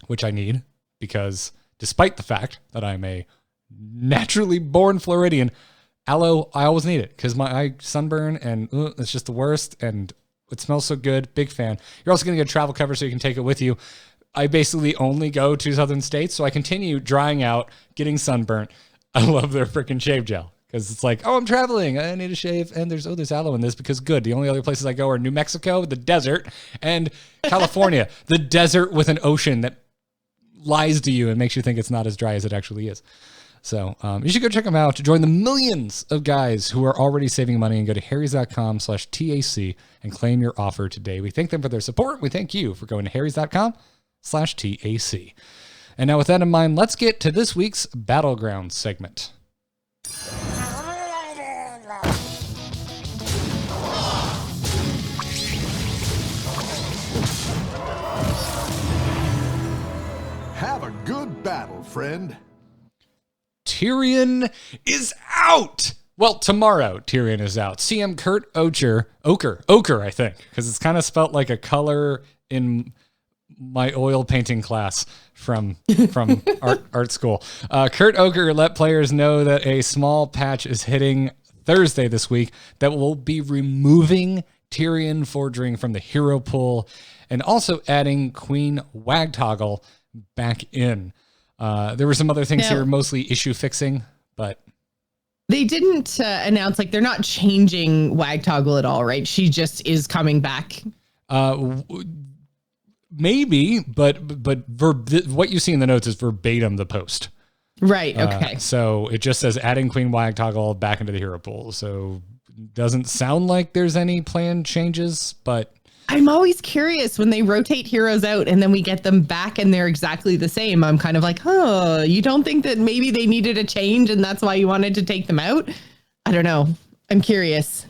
which I need because despite the fact that I'm a naturally born Floridian, aloe, I always need it because I sunburn and it's just the worst. And it smells so good. Big fan. You're also going to get travel cover so you can take it with you. I basically only go to southern states, so I continue drying out, getting sunburnt. I love their freaking shave gel because it's like, oh, I'm traveling, I need a shave, and there's aloe in this because good. The only other places I go are New Mexico, the desert, and California, the desert with an ocean that lies to you and makes you think it's not as dry as it actually is. So you should go check them out to join the millions of guys who are already saving money, and go to harrys.com/TAC and claim your offer today. We thank them for their support. We thank you for going to harrys.com/TAC. And now with that in mind, let's get to this week's Battlegrounds segment. Have a good battle, friend. Tirion is out. Well, tomorrow Tirion is out. CM Kurt Ochre, I think, because it's kind of spelt like a color in my oil painting class from art school. Kurt Ochre let players know that a small patch is hitting Thursday this week that will be removing Tirion Fordring from the hero pool and also adding Queen Wagtoggle back in. There were some other things here, mostly issue fixing, but they didn't announce, like, they're not changing Wagtoggle at all, right? She just is coming back. Maybe, but what you see in the notes is verbatim the post. Right, okay. So it just says adding Queen Wagtoggle back into the hero pool. So doesn't sound like there's any planned changes, but I'm always curious when they rotate heroes out and then we get them back and they're exactly the same. I'm kind of like, you don't think that maybe they needed a change and that's why you wanted to take them out? I don't know. I'm curious.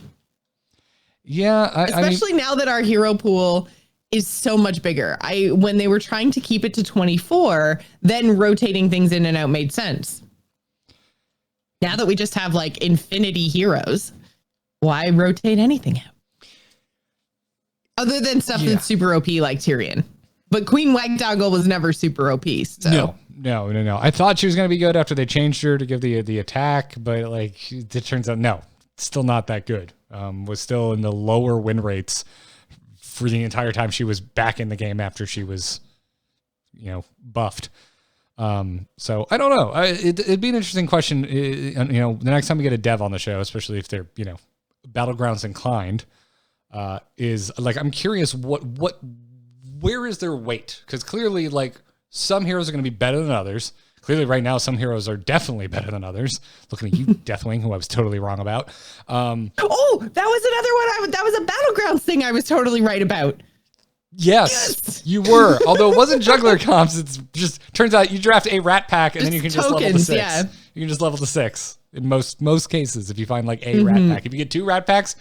Yeah. Especially now that our hero pool is so much bigger. When they were trying to keep it to 24, then rotating things in and out made sense. Now that we just have like infinity heroes, why rotate anything out? Other than stuff that's super OP like Tirion. But Queen Wagtoggle was never super OP. So. No. I thought she was going to be good after they changed her to give the attack, but like it turns out, no, still not that good. Was still in the lower win rates for the entire time she was back in the game after she was, buffed. So I don't know. It'd be an interesting question. The next time we get a dev on the show, especially if they're, Battlegrounds inclined, is like, I'm curious where is their weight? Because clearly, like, some heroes are going to be better than others. Clearly, right now, some heroes are definitely better than others. Looking at you, Deathwing, who I was totally wrong about. That was another one. That was a Battlegrounds thing I was totally right about. Yes, you were. Although it wasn't juggler comps. It's just turns out you draft a rat pack and then you can just level to 6. Yeah. You can just level to 6 in most cases if you find like a rat pack. If you get 2 rat packs,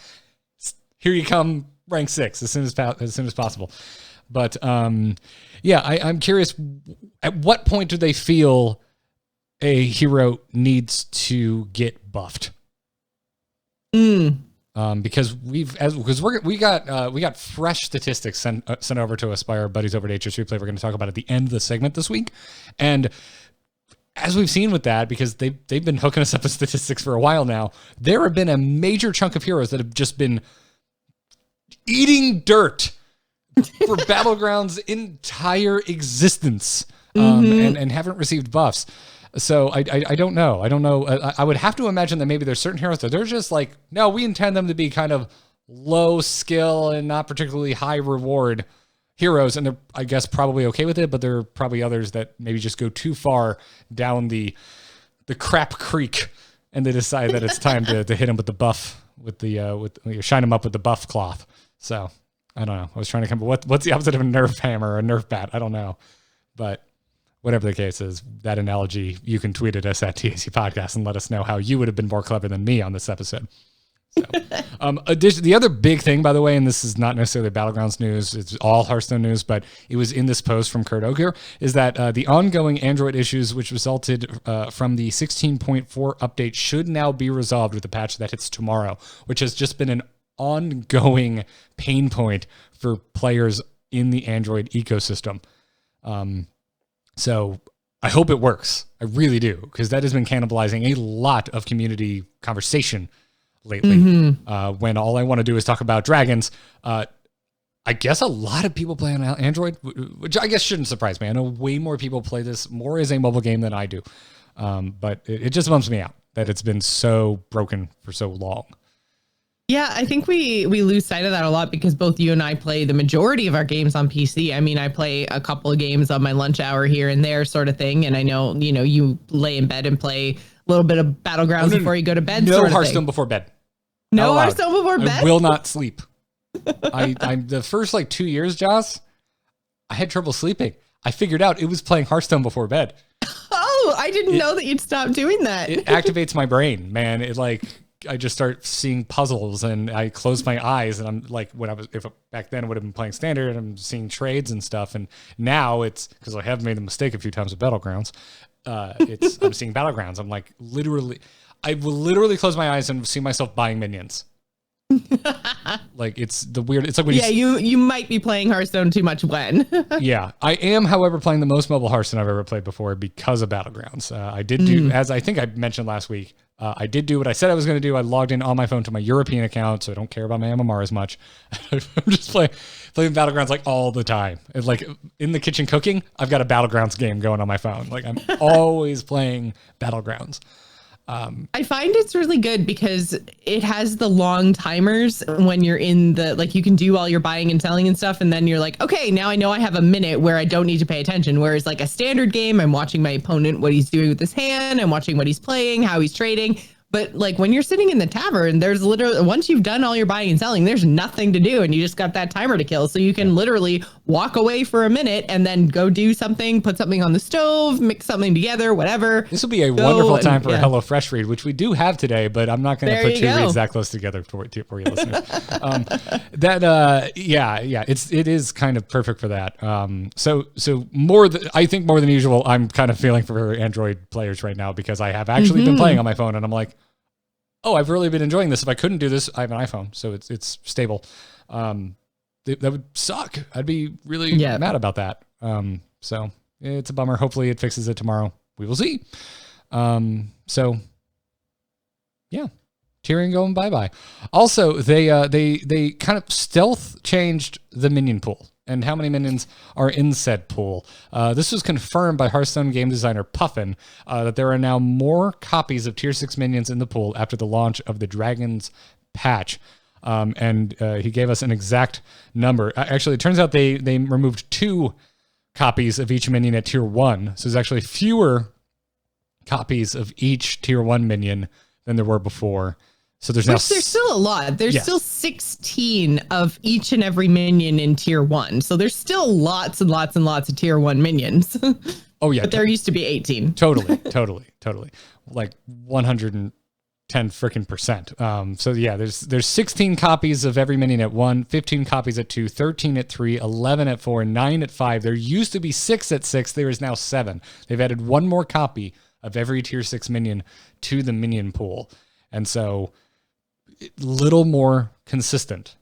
here you come, rank 6 as soon as possible. But I'm curious, at what point do they feel a hero needs to get buffed? Because we got fresh statistics sent over to us by our buddies over at HSReplay. We're going to talk about at the end of the segment this week, and as we've seen with that, because they've been hooking us up with statistics for a while now, there have been a major chunk of heroes that have just been eating dirt for Battlegrounds' entire existence, and haven't received buffs. So I don't know. I don't know. I would have to imagine that maybe there's certain heroes that they're just like, no, we intend them to be kind of low skill and not particularly high reward heroes, and they're, I guess, probably okay with it. But there are probably others that maybe just go too far down the crap creek, and they decide that it's time to hit them with the buff, shine them up with the buff cloth. So I don't know. I was trying to come up with what's the opposite of a Nerf hammer or a Nerf bat? I don't know. But whatever the case is, that analogy, you can tweet at us at TAC Podcast and let us know how you would have been more clever than me on this episode. So, the other big thing, by the way, and this is not necessarily Battlegrounds news, it's all Hearthstone news, but it was in this post from Kurt Ogier, is that the ongoing Android issues which resulted from the 16.4 update should now be resolved with the patch that hits tomorrow, which has just been an ongoing pain point for players in the Android ecosystem. So I hope it works. I really do, because that has been cannibalizing a lot of community conversation lately. When all I want to do is talk about dragons. I guess a lot of people play on Android, which I guess shouldn't surprise me. I know way more people play this more as a mobile game than I do. But it just bums me out that it's been so broken for so long. Yeah, I think we lose sight of that a lot because both you and I play the majority of our games on PC. I mean, I play a couple of games on my lunch hour here and there sort of thing. And I know, you lay in bed and play a little bit of Battlegrounds before you go to bed. No Hearthstone before bed. No Hearthstone before bed? I will not sleep. I'm the first 2 years, Joss, I had trouble sleeping. I figured out it was playing Hearthstone before bed. Oh, I didn't know that you'd stop doing that. It activates my brain, man. I just start seeing puzzles and I close my eyes and I'm like, if back then I would have been playing standard and I'm seeing trades and stuff. And now it's because I have made the mistake a few times with Battlegrounds. I'm seeing Battlegrounds. I'm like, I will literally close my eyes and see myself buying minions. It's like when you might be playing Hearthstone too much when. Yeah, I am, however, playing the most mobile Hearthstone I've ever played before because of Battlegrounds. I did do, as I think I mentioned last week, I did do what I said I was going to do. I logged in on my phone to my European account, so I don't care about my MMR as much. I'm just playing Battlegrounds all the time. In the kitchen cooking, I've got a Battlegrounds game going on my phone. I'm always playing Battlegrounds. I find it's really good because it has the long timers when you're in you can do all your buying and selling and stuff. And then you're like, okay, now I know I have a minute where I don't need to pay attention. Whereas a standard game, I'm watching my opponent, what he's doing with his hand. I'm watching what he's playing, how he's trading. But when you're sitting in the tavern, there's literally, once you've done all your buying and selling, there's nothing to do. And you just got that timer to kill. So you can literally walk away for a minute and then go do something, put something on the stove, mix something together, whatever. This will be a wonderful time for a HelloFresh read, which we do have today, but I'm not going to put 2 reads that close together for you listeners. It is kind of perfect for that. So I think more than usual, I'm kind of feeling for Android players right now because I have actually been playing on my phone and I'm like, oh, I've really been enjoying this. If I couldn't do this, I have an iPhone, so it's stable. That would suck. I'd be really mad about that. So it's a bummer. Hopefully it fixes it tomorrow. We will see. So yeah, Tirion going bye-bye. Also, they kind of stealth changed the minion pool and how many minions are in said pool. This was confirmed by Hearthstone game designer Puffin that there are now more copies of Tier 6 minions in the pool after the launch of the Dragons patch. And he gave us an exact number. Actually, it turns out they removed 2 copies of each minion at tier 1. So there's actually fewer copies of each tier 1 minion than there were before. So there's there's still a lot. There's still 16 of each and every minion in tier 1. So there's still lots and lots and lots of tier 1 minions. Oh yeah. But there used to be 18. Totally. Like 110 freaking percent. So yeah, there's 16 copies of every minion at 1, 15 copies at 2, 13 at 3, 11 at 4, 9 at 5. There used to be 6 at 6. There is now 7. They've added one more copy of every tier 6 minion to the minion pool. And so little more consistent.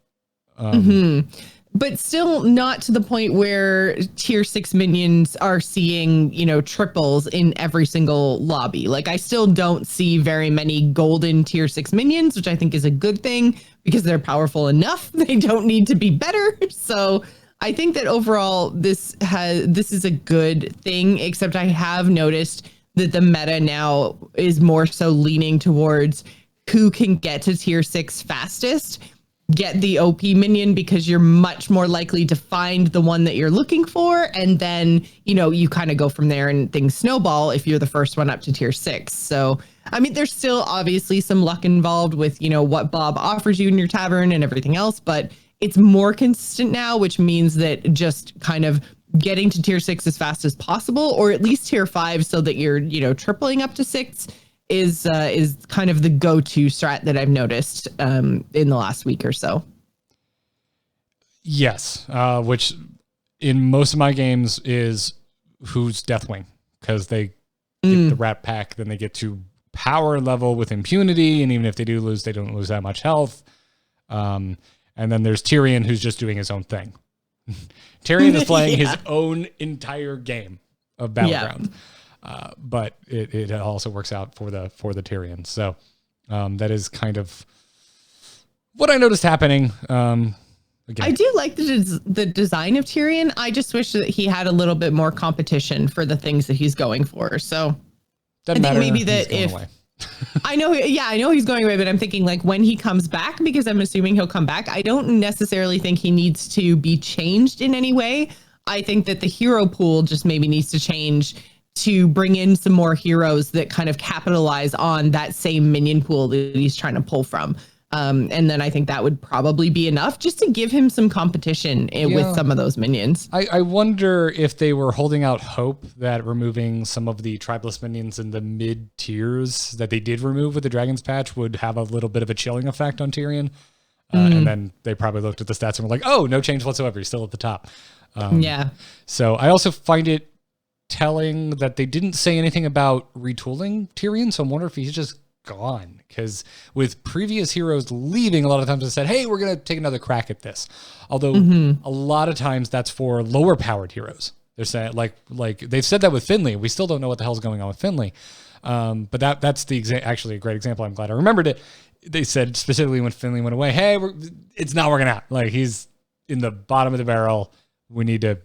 But still not to the point where tier 6 minions are seeing, triples in every single lobby. Like I still don't see very many golden tier 6 minions, which I think is a good thing because they're powerful enough. They don't need to be better. So I think that overall this is a good thing, except I have noticed that the meta now is more so leaning towards who can get to tier 6 fastest, get the OP minion, because you're much more likely to find the one that you're looking for. And then, you kind of go from there and things snowball if you're the first one up to tier 6. So, I mean, there's still obviously some luck involved with, what Bob offers you in your tavern and everything else, but it's more consistent now, which means that just kind of getting to tier 6 as fast as possible, or at least tier 5 so that you're, tripling up to 6 is kind of the go-to strat that I've noticed in the last week or so. Yes, which in most of my games is who's Deathwing, because they get the Rat Pack, then they get to power level with impunity, and even if they do lose, they don't lose that much health. And then there's Tirion, who's just doing his own thing. Tirion is playing his own entire game of Battlegrounds. But it also works out for the Tirion. So that is kind of what I noticed happening. Again, I do like the design of Tirion. I just wish that he had a little bit more competition for the things that he's going for. So doesn't I think matter, maybe that if I know he's going away, but I'm thinking like when he comes back, because I'm assuming he'll come back, I don't necessarily think he needs to be changed in any way. I think that the hero pool just maybe needs to change to bring in some more heroes that kind of capitalize on that same minion pool that he's trying to pull from. And then I think that would probably be enough just to give him some competition with some of those minions. I wonder if they were holding out hope that removing some of the tribeless minions in the mid tiers that they did remove with the Dragon's Patch would have a little bit of a chilling effect on Tirion. And then they probably looked at the stats and were like, oh, no change whatsoever. He's still at the top. So I also find it telling that they didn't say anything about retooling Tirion. So I'm wondering if he's just gone, because with previous heroes leaving, a lot of times they said, hey, we're going to take another crack at this. Although a lot of times that's for lower powered heroes. They're saying like they've said that with Finley. We still don't know what the hell's going on with Finley. But that's actually a great example. I'm glad I remembered it. They said specifically when Finley went away, hey, it's not working out. Like he's in the bottom of the barrel. We need to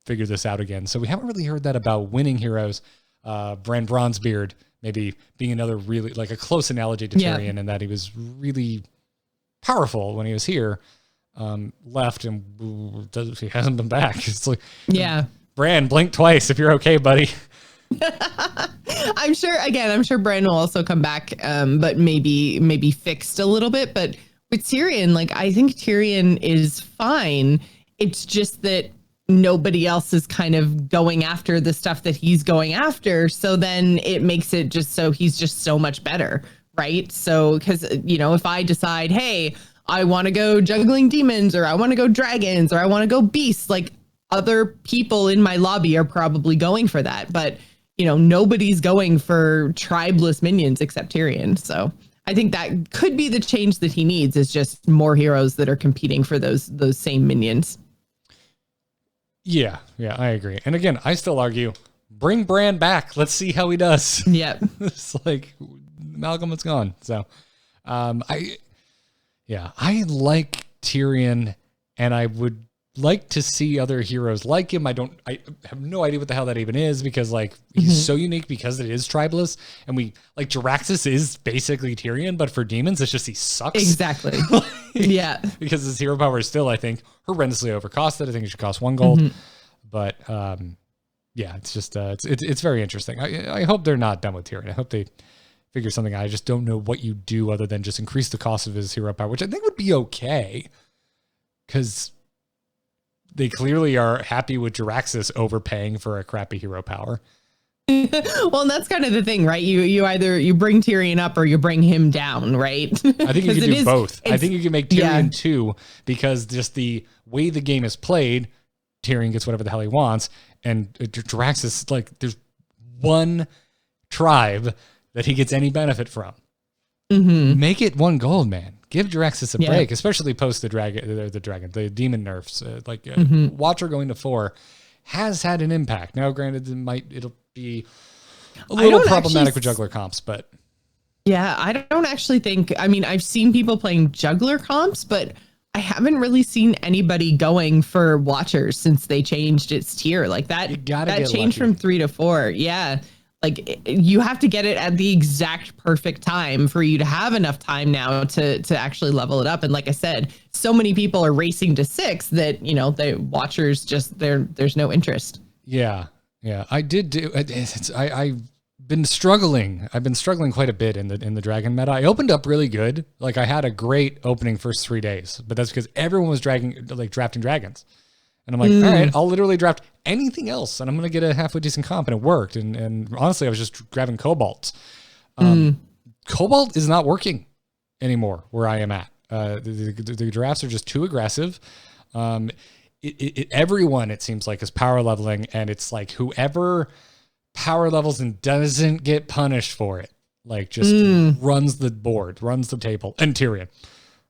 figure this out again. So we haven't really heard that about winning heroes. Bran Bronzebeard maybe being another really like a close analogy to Tirion, in that he was really powerful when he was here, left and he hasn't been back. It's like, Bran, blink twice if you're okay, buddy. I'm sure Bran will also come back, but maybe fixed a little bit. But with Tirion, like I think Tirion is fine. It's just that nobody else is kind of going after the stuff that he's going after. So then it makes it just so he's just so much better, right? So because, if I decide, hey, I want to go juggling demons, or I want to go dragons, or I want to go beasts, like other people in my lobby are probably going for that. But, nobody's going for tribeless minions except Tirion. So I think that could be the change that he needs, is just more heroes that are competing for those same minions. Yeah, I agree. And again, I still argue, bring Bran back. Let's see how he does. Yep. It's like Malcolm is gone. So I like Tirion, and I would like to see other heroes like him. I have no idea what the hell that even is, because like he's so unique because it is tribeless, and we like Jaraxxus is basically Tirion, but for demons it's just he sucks. Exactly. Because his hero power is still, I think, horrendously overcosted. I think it should cost 1 gold. But yeah, it's just it's very interesting. I hope they're not done with Tirion. I hope they figure something out. I just don't know what you do other than just increase the cost of his hero power, which I think would be okay, because they clearly are happy with Jiraxis overpaying for a crappy hero power. Well, and that's kind of the thing, right? You either bring Tirion up or you bring him down, right? I think you can do both. I think you can make Tirion 2, because just the way the game is played, Tirion gets whatever the hell he wants, and Jiraxis, like, there's one tribe that he gets any benefit from. Make it 1 gold, man. Give Jiraxis a break, especially post the demon nerfs. Watcher going to 4 has had an impact. Now, granted, it'll be a little problematic with juggler comps, but yeah, I don't actually think. I mean, I've seen people playing juggler comps, but I haven't really seen anybody going for Watchers since they changed its tier. Like that changed from 3 to 4. Yeah. Like you have to get it at the exact perfect time for you to have enough time now to actually level it up. And like I said, so many people are racing to 6 that, you know, the Watchers just there's no interest. Yeah. Yeah. I've been struggling. I've been struggling quite a bit in the dragon meta. I opened up really good. Like I had a great opening first 3 days, but that's because everyone was drafting dragons. And I'm like, all right, I'll literally draft anything else, and I'm going to get a halfway decent comp, and it worked. And honestly, I was just grabbing kobolds. Cobalt is not working anymore where I am at. The drafts are just too aggressive. Everyone, it seems like, is power leveling, and it's like whoever power levels and doesn't get punished for it, like just runs the board, runs the table, and Tirion.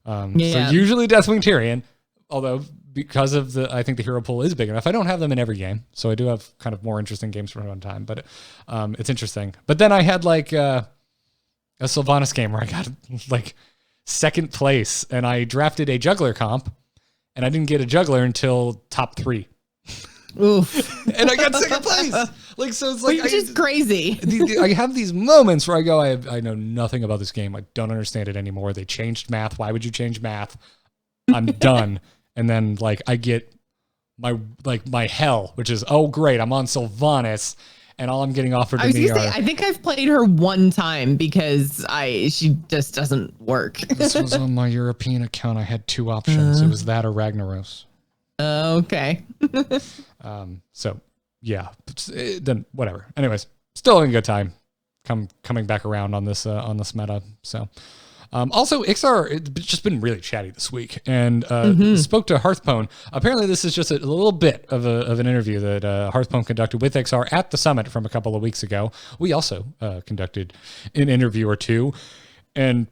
So usually Deathwing Tirion, although because of I think the hero pool is big enough. I don't have them in every game, so I do have kind of more interesting games from time to time, but it's interesting. But then I had like a Sylvanas game where I got like 2nd place, and I drafted a juggler comp, and I didn't get a juggler until top 3. Oof. And I got 2nd place. Like, so it's like, which is crazy. I have these moments where I go, I know nothing about this game. I don't understand it anymore. They changed math. Why would you change math? I'm done. And then like I get my hell, which is, oh great, I'm on Sylvanas, and all I'm getting offered to me are... I think I've played her 1 time because she just doesn't work. This was on my European account. I had 2 options. It was that or Ragnaros. Okay. So yeah, then whatever. Anyways, still having a good time coming back around on this meta. So also Iksar, it's just been really chatty this week, and spoke to Hearthstone. Apparently this is just a little bit of an interview that Hearthstone conducted with Iksar at the summit from a couple of weeks ago. We also conducted an interview or two, and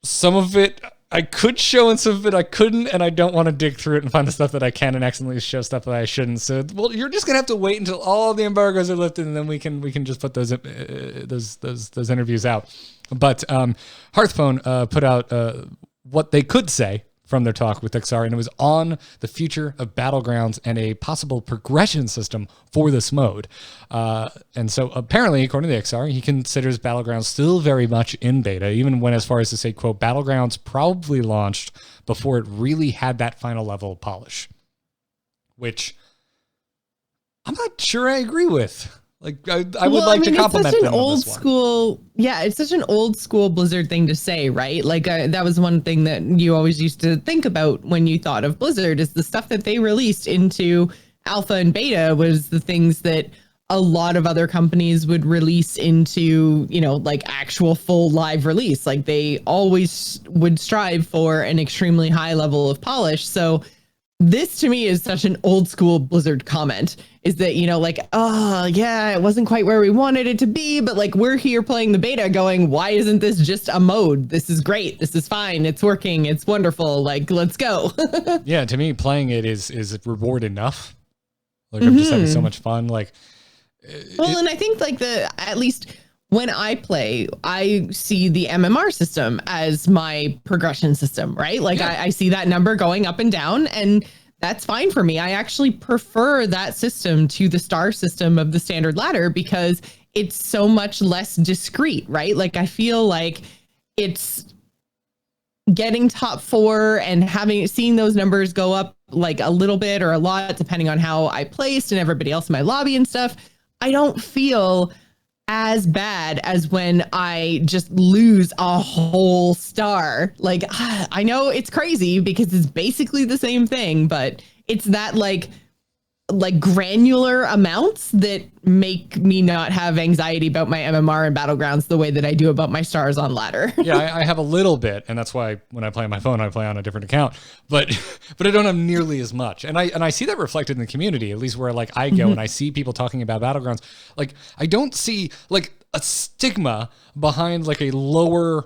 some of it I could show and some of it I couldn't, and I don't want to dig through it and find the stuff that I can and accidentally show stuff that I shouldn't. So, well, you're just gonna have to wait until all the embargoes are lifted, and then we can just put those interviews out. But Hearthstone put out what they could say from their talk with Iksar, and it was on the future of Battlegrounds and a possible progression system for this mode. And so apparently, according to Iksar, he considers Battlegrounds still very much in beta, even went as far as to say, quote, Battlegrounds probably launched before it really had that final level of polish, which I'm not sure I agree with. Like, I would like to compliment them on this one. It's such an old school Blizzard thing to say, right? Like that was one thing that you always used to think about when you thought of Blizzard, is the stuff that they released into alpha and beta was the things that a lot of other companies would release into, you know, like actual full live release. Like they always would strive for an extremely high level of polish. So this to me is such an old school Blizzard comment, is that, you know, like, oh yeah, it wasn't quite where we wanted it to be, but like we're here playing the beta going, why isn't this just a mode? This is great. This is fine. It's working. It's wonderful. Like, let's go. Yeah. To me, playing it is reward enough. Like I'm just having so much fun. Like, and I think like at least when I play, I see the MMR system as my progression system, right? Like I see that number going up and down, and that's fine for me. I actually prefer that system to the star system of the standard ladder because it's so much less discreet, right? Like I feel like it's getting top 4 and seeing those numbers go up like a little bit or a lot, depending on how I placed and everybody else in my lobby and stuff, I don't feel as bad as when I just lose a whole star. Like, I know it's crazy because it's basically the same thing, but it's that like granular amounts that make me not have anxiety about my MMR and Battlegrounds the way that I do about my stars on ladder. Yeah, I have a little bit, and that's why when I play on my phone, I play on a different account. But I don't have nearly as much, and I see that reflected in the community, at least where like I go and I see people talking about Battlegrounds. Like I don't see like a stigma behind like a lower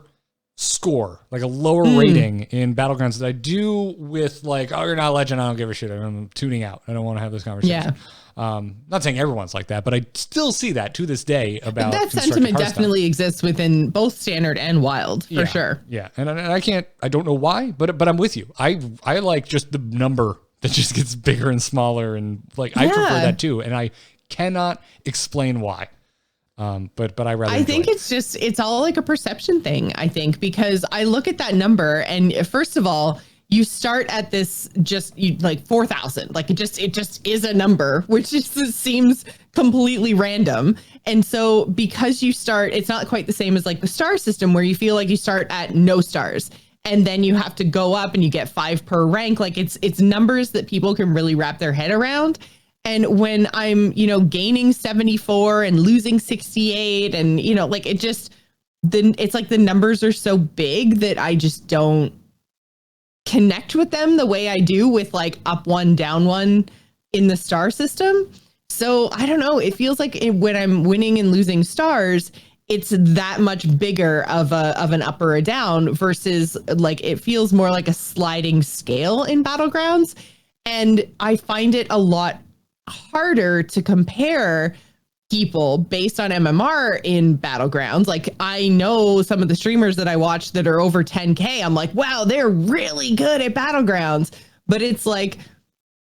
score, like a lower rating in Battlegrounds that I do with like, oh, you're not a legend, I don't give a shit, I'm tuning out, I don't want to have this conversation. Not saying everyone's like that, but I still see that to this day about that sentiment definitely exists within both standard and wild for sure. Yeah, and I don't know why, but I'm with you. I like just the number that just gets bigger and smaller, and like I prefer that too, and I cannot explain why. But I rather. I think it's all like a perception thing. I think because I look at that number, and first of all, you start at this like 4,000. Like it just is a number, which just seems completely random. And so because you start, it's not quite the same as like the star system where you feel like you start at no stars, and then you have to go up and you get 5 per rank. Like it's numbers that people can really wrap their head around. And when I'm, gaining 74 and losing 68 and, like it's like the numbers are so big that I just don't connect with them the way I do with like up 1, down 1 in the star system. So I don't know. It feels like when I'm winning and losing stars, it's that much bigger of an up or a down versus like it feels more like a sliding scale in Battlegrounds. And I find it a lot harder to compare people based on MMR in Battlegrounds. Like I know some of the streamers that I watch that are over 10K. I'm like, wow, they're really good at Battlegrounds. But it's like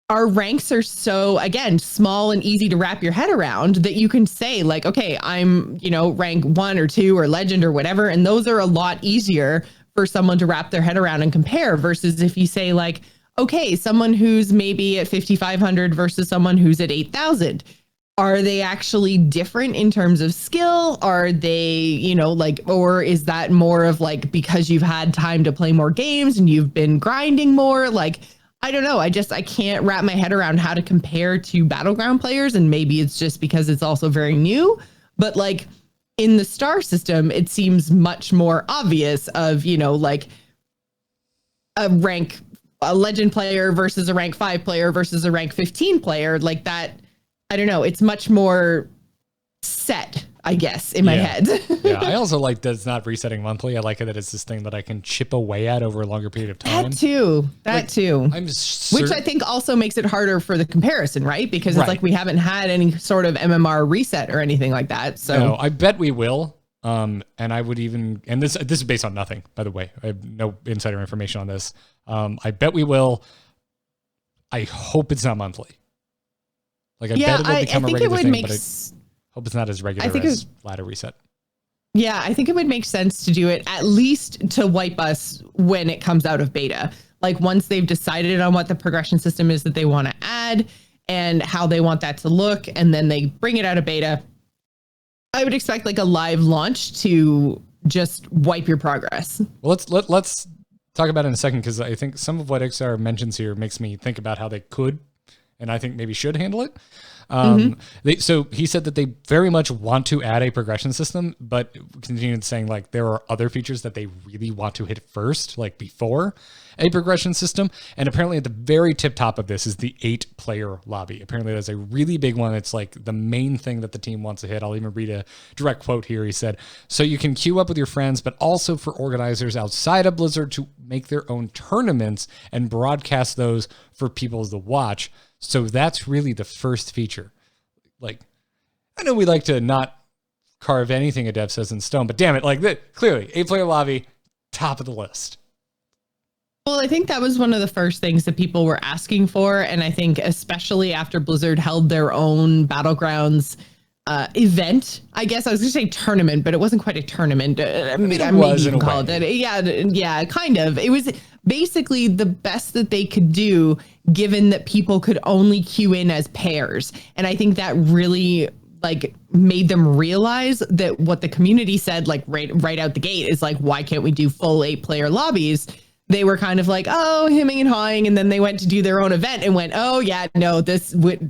our ranks are so, again, small and easy to wrap your head around that you can say like, okay, I'm, rank 1 or 2 or legend or whatever. And those are a lot easier for someone to wrap their head around and compare versus if you say like, okay, someone who's maybe at 5,500 versus someone who's at 8,000. Are they actually different in terms of skill? Are they, or is that more of like because you've had time to play more games and you've been grinding more? Like, I don't know. I can't wrap my head around how to compare to Battleground players. And maybe it's just because it's also very new. But like in the star system, it seems much more obvious of, like a legend player versus a rank 5 player versus a rank 15 player like that. I don't know. It's much more set, I guess, in my head. Yeah. I also like that it's not resetting monthly. I like it that it's this thing that I can chip away at over a longer period of time. That too. Which I think also makes it harder for the comparison, right? Because it's like we haven't had any sort of MMR reset or anything like that. So no, I bet we will. And I would even, and this is based on nothing, by the way. I have no insider information on this. I bet we will. I hope it's not monthly. Like I bet it'll become a regular thing, but I hope it's not as regular as ladder reset. Yeah, I think it would make sense to do it at least to wipe us when it comes out of beta. Like once they've decided on what the progression system is that they want to add and how they want that to look, and then they bring it out of beta. I would expect like a live launch to just wipe your progress. Well, let's talk about it in a second, because I think some of what Iksar mentions here makes me think about how they could, and I think maybe should handle it. So he said that they very much want to add a progression system, but continued saying like there are other features that they really want to hit first, like before a progression system. And apparently at the very tip top of this is the 8-player lobby. Apparently that's a really big one. It's like the main thing that the team wants to hit. I'll even read a direct quote here. He said, so you can queue up with your friends, but also for organizers outside of Blizzard to make their own tournaments and broadcast those for people to watch. So that's really the first feature. Like, I know we like to not carve anything a dev says in stone, but damn it, like clearly 8-player lobby, top of the list. Well, I think that was one of the first things that people were asking for. And I think especially after Blizzard held their own Battlegrounds event. I guess I was going to say tournament, but it wasn't quite a tournament. I mean, it was maybe you can call it that. Yeah, kind of. It was basically the best that they could do, given that people could only queue in as pairs. And I think that really like made them realize that what the community said, like right out the gate, is like, why can't we do full 8-player lobbies? They were kind of like, oh, hemming and hawing, and then they went to do their own event and went, oh yeah, no,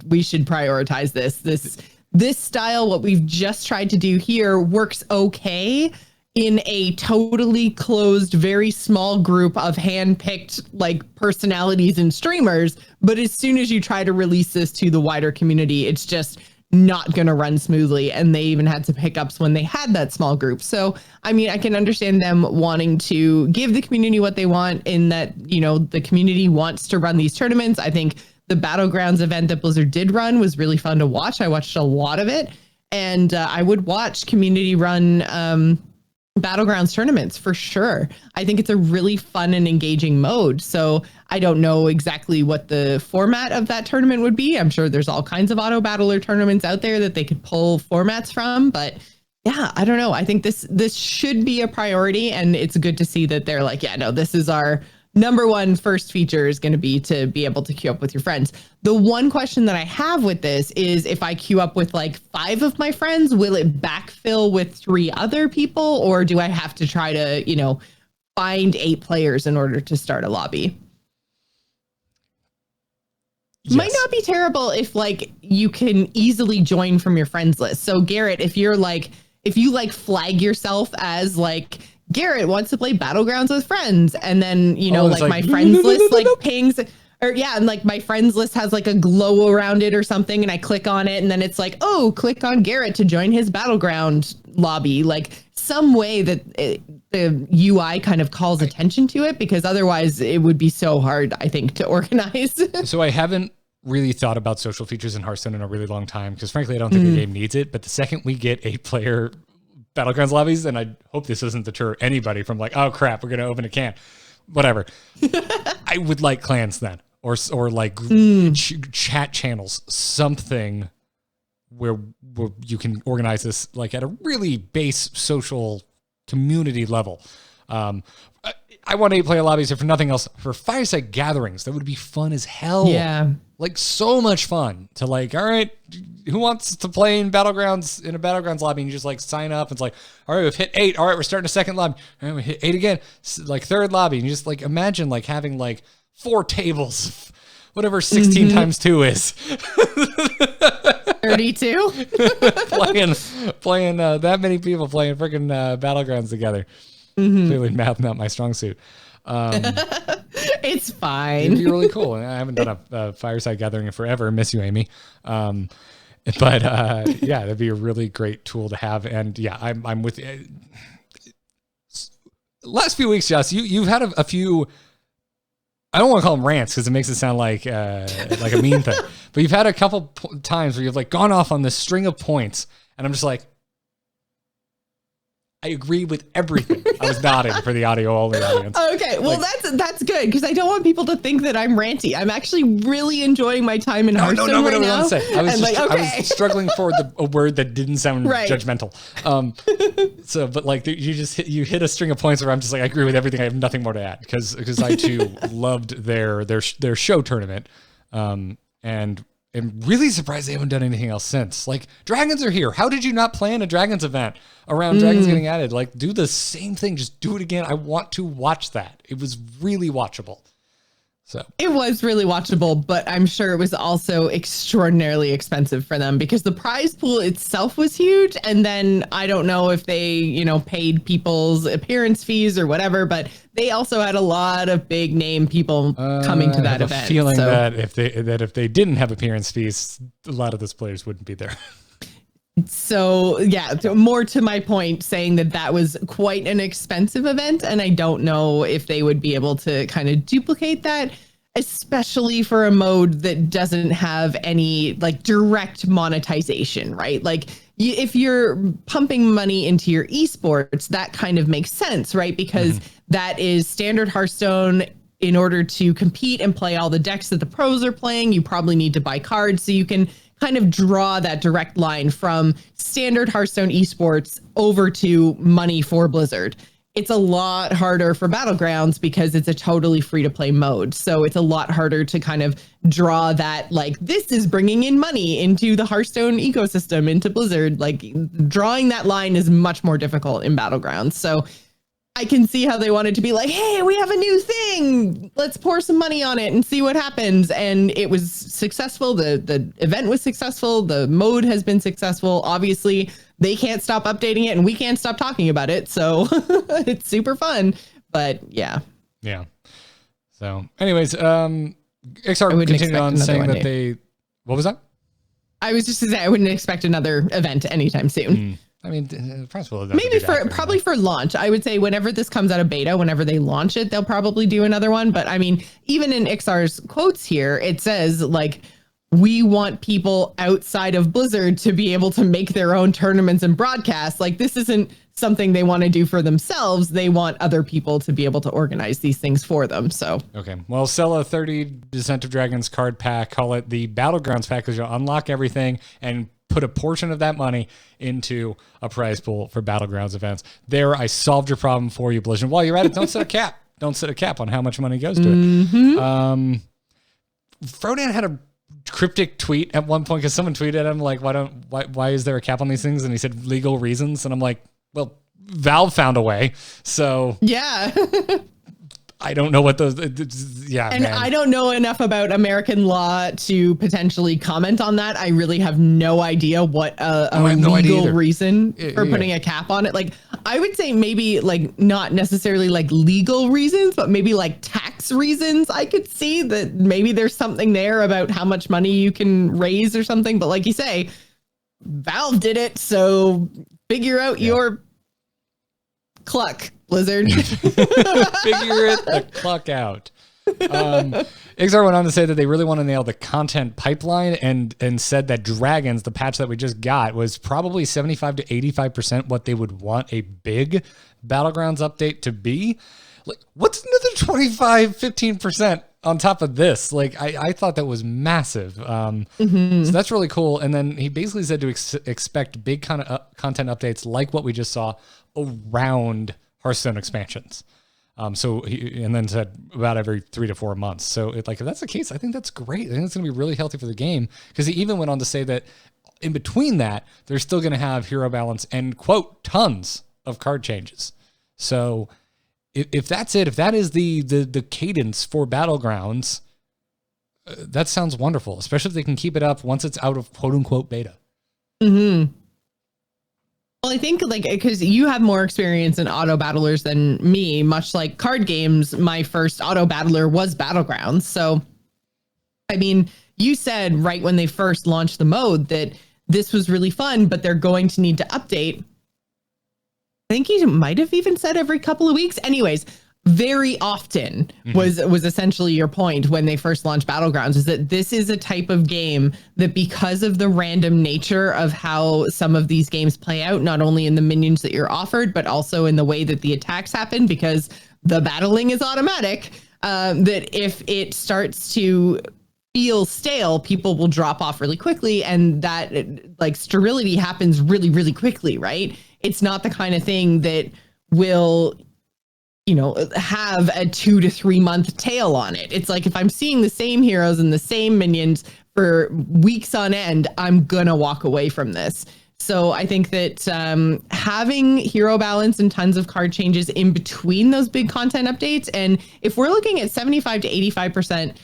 we should prioritize this style. What we've just tried to do here works okay in a totally closed, very small group of hand-picked like personalities and streamers. But as soon as you try to release this to the wider community, it's just not going to run smoothly. And they even had some hiccups when they had that small group. So, I mean, I can understand them wanting to give the community what they want, in that, you know, the community wants to run these tournaments. I think the Battlegrounds event that Blizzard did run was really fun to watch. I watched a lot of it, and I would watch community run Battlegrounds tournaments for sure. I think it's a really fun and engaging mode. So I don't know exactly what the format of that tournament would be. I'm sure there's all kinds of auto battler tournaments out there that they could pull formats from, but yeah, I don't know. I think this should be a priority, and it's good to see that they're like, yeah, no, this is our number one first feature is going to be able to queue up with your friends. The one question that I have with this is, if I queue up with like 5 of my friends, will it backfill with 3 other people, or do I have to try to, you know, find 8 players in order to start a lobby? Yes. Might not be terrible if like you can easily join from your friends list. So Garrett, if you flag yourself as like, Garrett wants to play Battlegrounds with friends, and then, you know, like my friends list like pings, or yeah, and like my friends list has like a glow around it or something, and I click on it, and then it's like, oh, click on Garrett to join his Battleground lobby. Like some way that the UI kind of calls attention to it, because otherwise it would be so hard, I think, to organize. So I haven't really thought about social features in Hearthstone in a really long time, because frankly, I don't think the game needs it. But the second we get 8-player Battlegrounds lobbies, and I hope this doesn't deter anybody from like, oh crap, we're going to open a can, whatever. I would like clans then, or like chat channels, something where you can organize this like at a really base social community level. I want 8-player lobbies, if for nothing else, for fireside gatherings. That would be fun as hell. Yeah. Like so much fun to like, all right, who wants to play in a Battlegrounds lobby, and you just like sign up. It's like, all right, we've hit 8. All right, we're starting a second lobby. All right, we hit 8 again. Like third lobby. And you just like imagine like having like 4 tables, whatever 16 times 2 is. 32. playing that many people playing freaking Battlegrounds together. Clearly math not my strong suit. It's fine. It'd be really cool. I haven't done a fireside gathering in forever. Miss you, Amy. But yeah, that'd be a really great tool to have. And yeah, I'm with you. Last few weeks, Joss, you've had a few. I don't want to call them rants because it makes it sound like a mean thing. But you've had a couple times where you've like gone off on this string of points, and I'm just like, I agree with everything. I was nodding for the audio-only audience. Okay, well, like, that's good, because I don't want people to think that I'm ranty. I'm actually really enjoying my time in Hearthstone right now. I was struggling for a word that didn't sound judgmental. So, but like you hit a string of points where I'm just like, I agree with everything. I have nothing more to add, because I too loved their show tournament, and I'm really surprised they haven't done anything else since. Like, dragons are here. How did you not plan a dragons event around dragons getting added? Like, do the same thing. Just do it again. I want to watch that. It was really watchable. So it was really watchable, but I'm sure it was also extraordinarily expensive for them, because the prize pool itself was huge. And then I don't know if they, paid people's appearance fees or whatever, but they also had a lot of big name people coming to that event. I have a feeling that if they didn't have appearance fees, a lot of those players wouldn't be there. So yeah, more to my point, saying that was quite an expensive event, and I don't know if they would be able to kind of duplicate that, especially for a mode that doesn't have any like direct monetization, right? Like if you're pumping money into your esports, that kind of makes sense, right? Because that is standard Hearthstone. In order to compete and play all the decks that the pros are playing, you probably need to buy cards, so you can kind of draw that direct line from standard Hearthstone esports over to money for Blizzard. It's a lot harder for Battlegrounds because it's a totally free to play mode. So it's a lot harder to kind of draw that, like, this is bringing in money into the Hearthstone ecosystem, into Blizzard. Like, drawing that line is much more difficult in Battlegrounds. So I can see how they wanted to be like, hey, we have a new thing. Let's pour some money on it and see what happens. And it was successful. The event was successful. The mode has been successful. Obviously, they can't stop updating it and we can't stop talking about it. So it's super fun. But yeah. Yeah. So anyways, Iksar continued on saying that what was that? I was just to say, I wouldn't expect another event anytime soon. I mean, maybe probably for launch. I would say whenever this comes out of beta, whenever they launch it, they'll probably do another one. But I mean, even in Iksar's quotes here, it says, like, we want people outside of Blizzard to be able to make their own tournaments and broadcasts. Like, this isn't something they want to do for themselves. They want other people to be able to organize these things for them. So, okay. Well, sell a 30 Descent of Dragons card pack, call it the Battlegrounds pack, because you'll unlock everything and put a portion of that money into a prize pool for Battlegrounds events. There, I solved your problem for you, Blizzard. While you're at it, don't set a cap. Don't set a cap on how much money goes to it. Frodan had a cryptic tweet at one point because someone tweeted at him like, why is there a cap on these things? And he said legal reasons. And I'm like, well, Valve found a way. So yeah. I don't know what those, yeah. And man. I don't know enough about American law to potentially comment on that. I really have no idea what a legal reason for putting a cap on it. Like, I would say maybe like not necessarily like legal reasons, but maybe like tax reasons. I could see that maybe there's something there about how much money you can raise or something. But like you say, Valve did it. So figure out your cluck, Blizzard. Figure it the cluck out. Iksar went on to say that they really want to nail the content pipeline and said that Dragons, the patch that we just got, was probably 75 to 85% what they would want a big Battlegrounds update to be. Like, what's another 25, 15% on top of this? Like, I thought that was massive. So that's really cool. And then he basically said to expect big content updates like what we just saw around Hearthstone expansions. And then said about every 3 to 4 months. So if that's the case, I think that's great. I think it's going to be really healthy for the game, because he even went on to say that in between that, they're still going to have hero balance and, quote, tons of card changes. So if that's it, if that is the cadence for Battlegrounds, that sounds wonderful, especially if they can keep it up once it's out of quote unquote beta. Well, I think because you have more experience in auto battlers than me, much like card games, my first auto battler was Battlegrounds. So, I mean, you said right when they first launched the mode that this was really fun, but they're going to need to update. I think you might have even said every couple of weeks. Anyways, very often was essentially your point when they first launched Battlegrounds, is that this is a type of game that, because of the random nature of how some of these games play out, not only in the minions that you're offered, but also in the way that the attacks happen, because the battling is automatic, that if it starts to feel stale, people will drop off really quickly. And that sterility happens really, really quickly, right? It's not the kind of thing that will have a 2 to 3 month tail on it. It's like, if I'm seeing the same heroes and the same minions for weeks on end, I'm gonna walk away from this. So I think that having hero balance and tons of card changes in between those big content updates, and if we're looking at 75 to 85%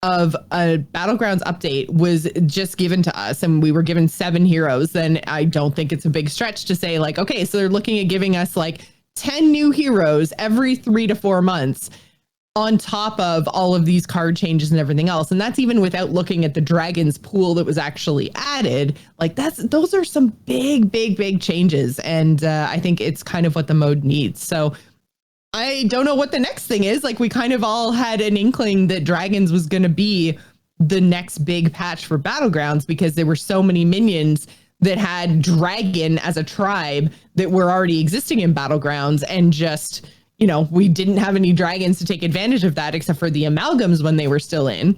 of a Battlegrounds update was just given to us, and we were given 7 heroes, then I don't think it's a big stretch to say like, okay, so they're looking at giving us like 10 new heroes every 3 to 4 months on top of all of these card changes and everything else. And that's even without looking at the Dragons pool that was actually added. Like, those are some big changes. And I think it's kind of what the mode needs. So I don't know what the next thing is. Like, we kind of all had an inkling that Dragons was going to be the next big patch for Battlegrounds, because there were so many minions that had dragon as a tribe that were already existing in Battlegrounds, and just, we didn't have any dragons to take advantage of that except for the amalgams when they were still in.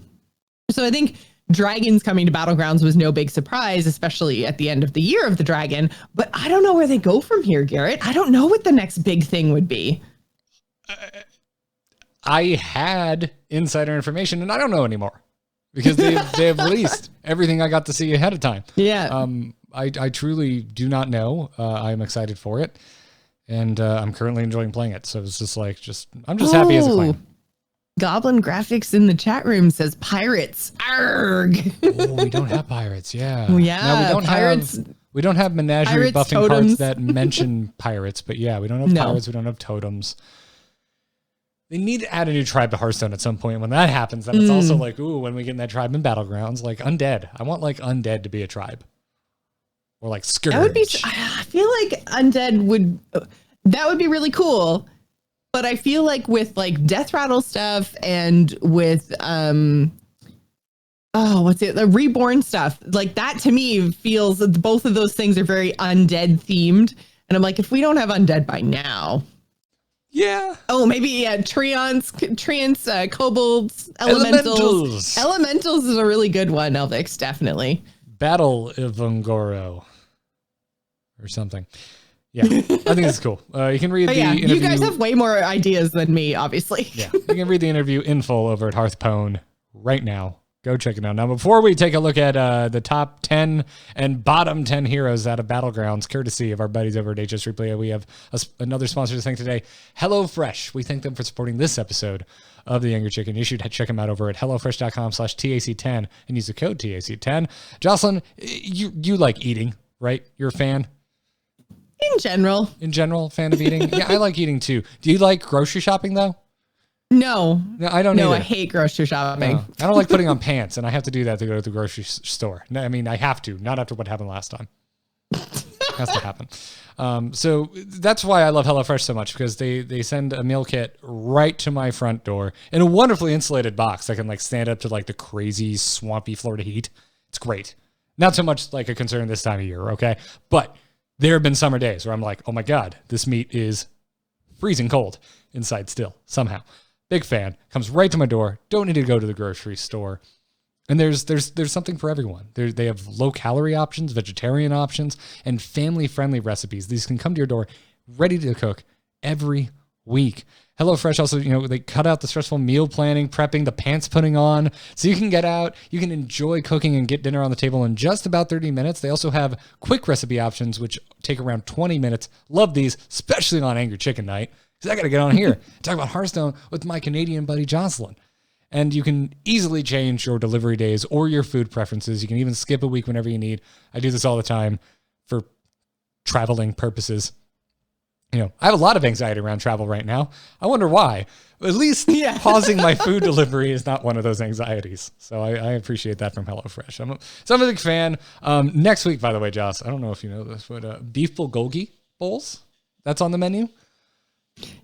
So I think dragons coming to Battlegrounds was no big surprise, especially at the end of the Year of the Dragon. But I don't know where they go from here, Garrett. I don't know what the next big thing would be. I had insider information, and I don't know anymore because they have released everything I got to see ahead of time. Yeah. I truly do not know. I'm excited for it, and I'm currently enjoying playing it. So it's just like, I'm just happy as a clan. Goblin Graphics in the chat room says pirates. Arg. Oh, we don't have pirates. Yeah. Yeah. No, we don't have menagerie pirates, buffing totems. cards that mention pirates, but yeah, we don't have pirates. We don't have totems. They need to add a new tribe to Hearthstone at some point. When that happens, then it's also like, ooh, when we get in that tribe in Battlegrounds, like undead. I want like undead to be a tribe. Or like Scourge. That would be, I feel like undead that would be really cool. But I feel like with like Death Rattle stuff and with, the Reborn stuff, like that to me feels that both of those things are very undead themed. And I'm like, if we don't have undead by now. Yeah. Oh, maybe Treants, kobolds, elementals. Elementals is a really good one, Elvix, definitely. Battle of Ungoro or something. Yeah, I think it's cool. You can read the interview. You guys have way more ideas than me, obviously. Yeah, you can read the interview in full over at Hearthpwn right now. Go check it out. Now, before we take a look at the top 10 and bottom 10 heroes out of Battlegrounds, courtesy of our buddies over at HSReplay, we have another sponsor to thank today, HelloFresh. We thank them for supporting this episode of The Angry Chicken. You should check them out over at HelloFresh.com/TAC10 and use the code TAC10. Jocelyn, you like eating, right? You're a fan? In general, fan of eating? Yeah, I like eating too. Do you like grocery shopping though? No, I don't either. I hate grocery shopping. No, I don't like putting on pants, and I have to do that to go to the grocery store. No, I mean, I have to, not after what happened last time. Has to happen. So that's why I love HelloFresh so much, because they send a meal kit right to my front door in a wonderfully insulated box that can like stand up to like the crazy swampy Florida heat. It's great. Not so much like a concern this time of year, okay? But there have been summer days where I'm like, oh my God, this meat is freezing cold inside still, somehow. Big fan. Comes right to my door. Don't need to go to the grocery store. And there's something for everyone. They have low-calorie options, vegetarian options, and family-friendly recipes. These can come to your door ready to cook every week. HelloFresh also, they cut out the stressful meal planning, prepping, the pants putting on, so you can get out, you can enjoy cooking and get dinner on the table in just about 30 minutes. They also have quick recipe options, which take around 20 minutes. Love these, especially on Angry Chicken Night, because I got to get on here and talk about Hearthstone with my Canadian buddy Jocelyn. And you can easily change your delivery days or your food preferences. You can even skip a week whenever you need. I do this all the time for traveling purposes. I have a lot of anxiety around travel right now. I wonder why. At least pausing my food delivery is not one of those anxieties. So I appreciate that from HelloFresh. I'm a big fan. Next week, by the way, Joss, I don't know if you know this, but beef bulgogi bowls, that's on the menu.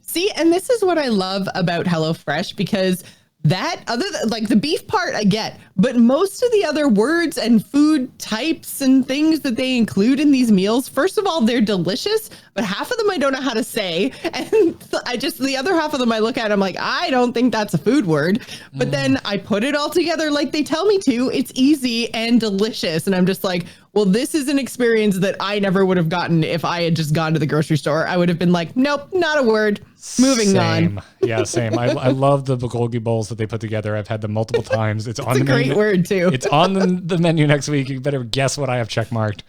See, and this is what I love about HelloFresh, because that other than like the beef part I get, but most of the other words and food types and things that they include in these meals, first of all, they're delicious, but half of them I don't know how to say. And the other half of them I look at, I'm like, I don't think that's a food word. But then I put it all together like they tell me to. It's easy and delicious. And I'm just like, well, this is an experience that I never would have gotten if I had just gone to the grocery store. I would have been like, nope, not a word. Moving on. Yeah, same. I love the bulgogi bowls that they put together. I've had them multiple times. It's on the menu. Great word too. It's on the menu next week. You better guess what I have checkmarked.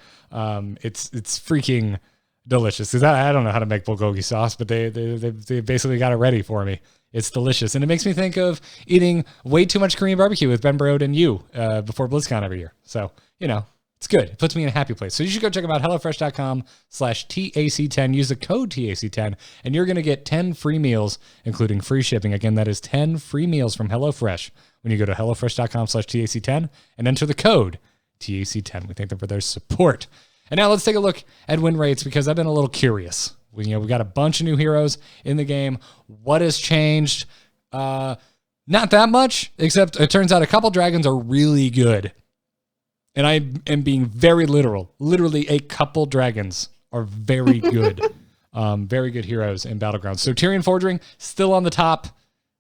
It's freaking delicious. Because I don't know how to make bulgogi sauce, but they basically got it ready for me. It's delicious. And it makes me think of eating way too much Korean barbecue with Ben Brode and you before BlizzCon every year. So, it's good. It puts me in a happy place. So you should go check them out, HelloFresh.com/TAC10. Use the code TAC10, and you're going to get 10 free meals, including free shipping. Again, that is 10 free meals from HelloFresh when you go to HelloFresh.com/TAC10 and enter the code TAC10. We thank them for their support. And now let's take a look at win rates, because I've been a little curious. We got a bunch of new heroes in the game. What has changed? Not that much, except it turns out a couple dragons are really good. And I am being very literal. Literally, a couple dragons are very good. Very good heroes in Battlegrounds. So Tirion Forging, still on the top.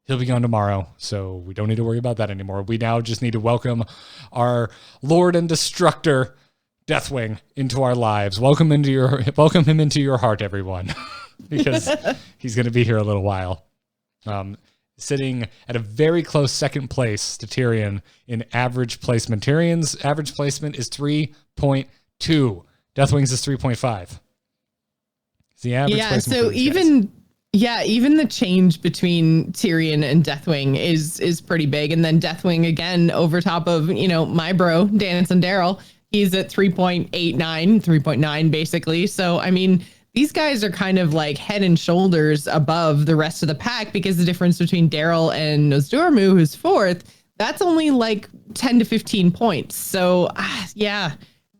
He'll be gone tomorrow, so we don't need to worry about that anymore. We now just need to welcome our Lord and Destructor, Deathwing, into our lives. Welcome him into your heart, everyone, because he's going to be here a little while. Sitting at a very close second place to Tirion in average placement. Tyrion's average placement is 3.2. Deathwing's is 3.5. It's the average placement. So even the change between Tirion and Deathwing is pretty big. And then Deathwing again over top of, my bro, Dance and Daryl, he's at 3.89, 3.9 basically. So, I mean, these guys are kind of like head and shoulders above the rest of the pack, because the difference between Daryl and Nozdormu, who's fourth, that's only like 10 to 15 points. So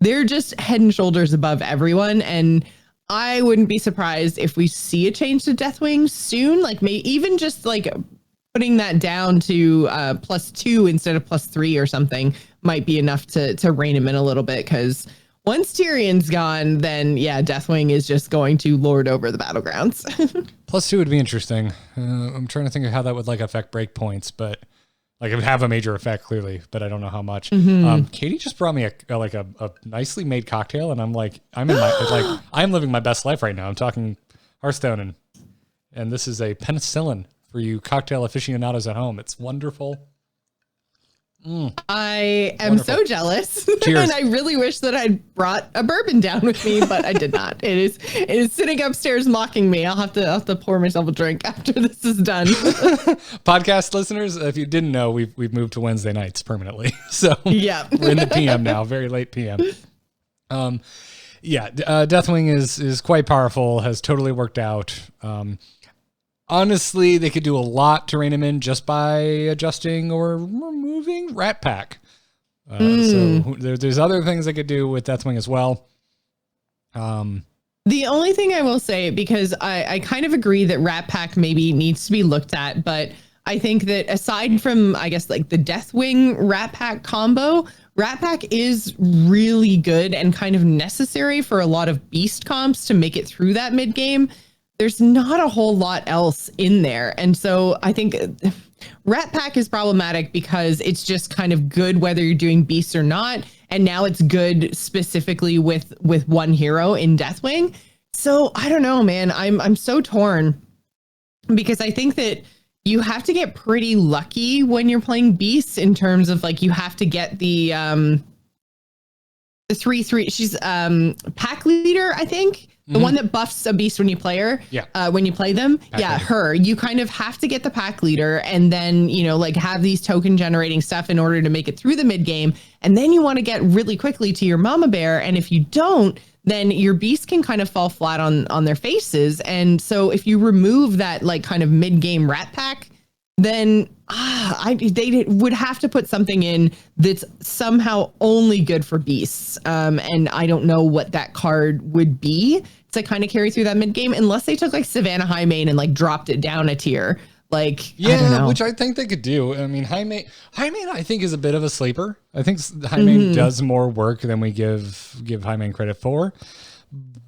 they're just head and shoulders above everyone. And I wouldn't be surprised if we see a change to Deathwing soon, like maybe even just like putting that down to +2 instead of +3 or something might be enough to rein him in a little bit, because once Tyrion's gone, then Deathwing is just going to lord over the Battlegrounds. +2 would be interesting. I'm trying to think of how that would affect breakpoints, but it would have a major effect clearly, but I don't know how much. Katie just brought me a nicely made cocktail, and I'm I'm living my best life right now. I'm talking Hearthstone, and this is a penicillin for you cocktail aficionados at home. It's wonderful. I am so jealous. Cheers. And I really wish that I'd brought a bourbon down with me, but I did not. It is sitting upstairs mocking me. I'll have to pour myself a drink after this is done. Podcast listeners, if you didn't know, we've moved to Wednesday nights permanently. So yeah, we're in the PM now, very late PM. Deathwing is quite powerful, has totally worked out. Honestly, they could do a lot to rein him in just by adjusting or removing Rat Pack. So there's other things they could do with Deathwing as well. The only thing I will say, because I kind of agree that Rat Pack maybe needs to be looked at, but I think that aside from, I guess, the Deathwing Rat Pack combo, Rat Pack is really good and kind of necessary for a lot of beast comps to make it through that mid game. There's not a whole lot else in there. And so I think Rat Pack is problematic because it's just kind of good whether you're doing beasts or not. And now it's good specifically with one hero in Deathwing. So I don't know, man. I'm so torn, because I think that you have to get pretty lucky when you're playing beasts in terms of you have to get the 3/3. She's pack leader, I think. The one that buffs a beast when you play her. Yeah. When you play them. Pack leader. Her. You kind of have to get the pack leader and then, have these token generating stuff in order to make it through the mid game. And then you want to get really quickly to your mama bear. And if you don't, then your beast can kind of fall flat on their faces. And so if you remove that kind of mid game Rat Pack, then they would have to put something in that's somehow only good for beasts. And I don't know what that card would be to kind of carry through that mid game, unless they took Savannah Highmane and dropped it down a tier. I don't know. Which I think they could do. I mean, Highmane I think is a bit of a sleeper. I think Highmane does more work than we give Highmane credit for.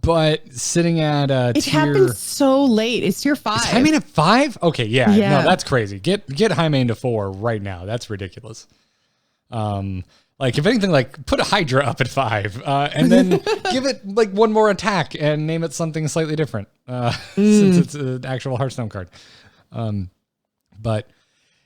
But sitting at it tier... happened so late. It's tier 5. Is Highmane at 5? Okay, yeah. No, that's crazy. Get Highmane to 4 right now. That's ridiculous. If anything, put a Hydra up at 5, and then give it one more attack and name it something slightly different, since it's an actual Hearthstone card. But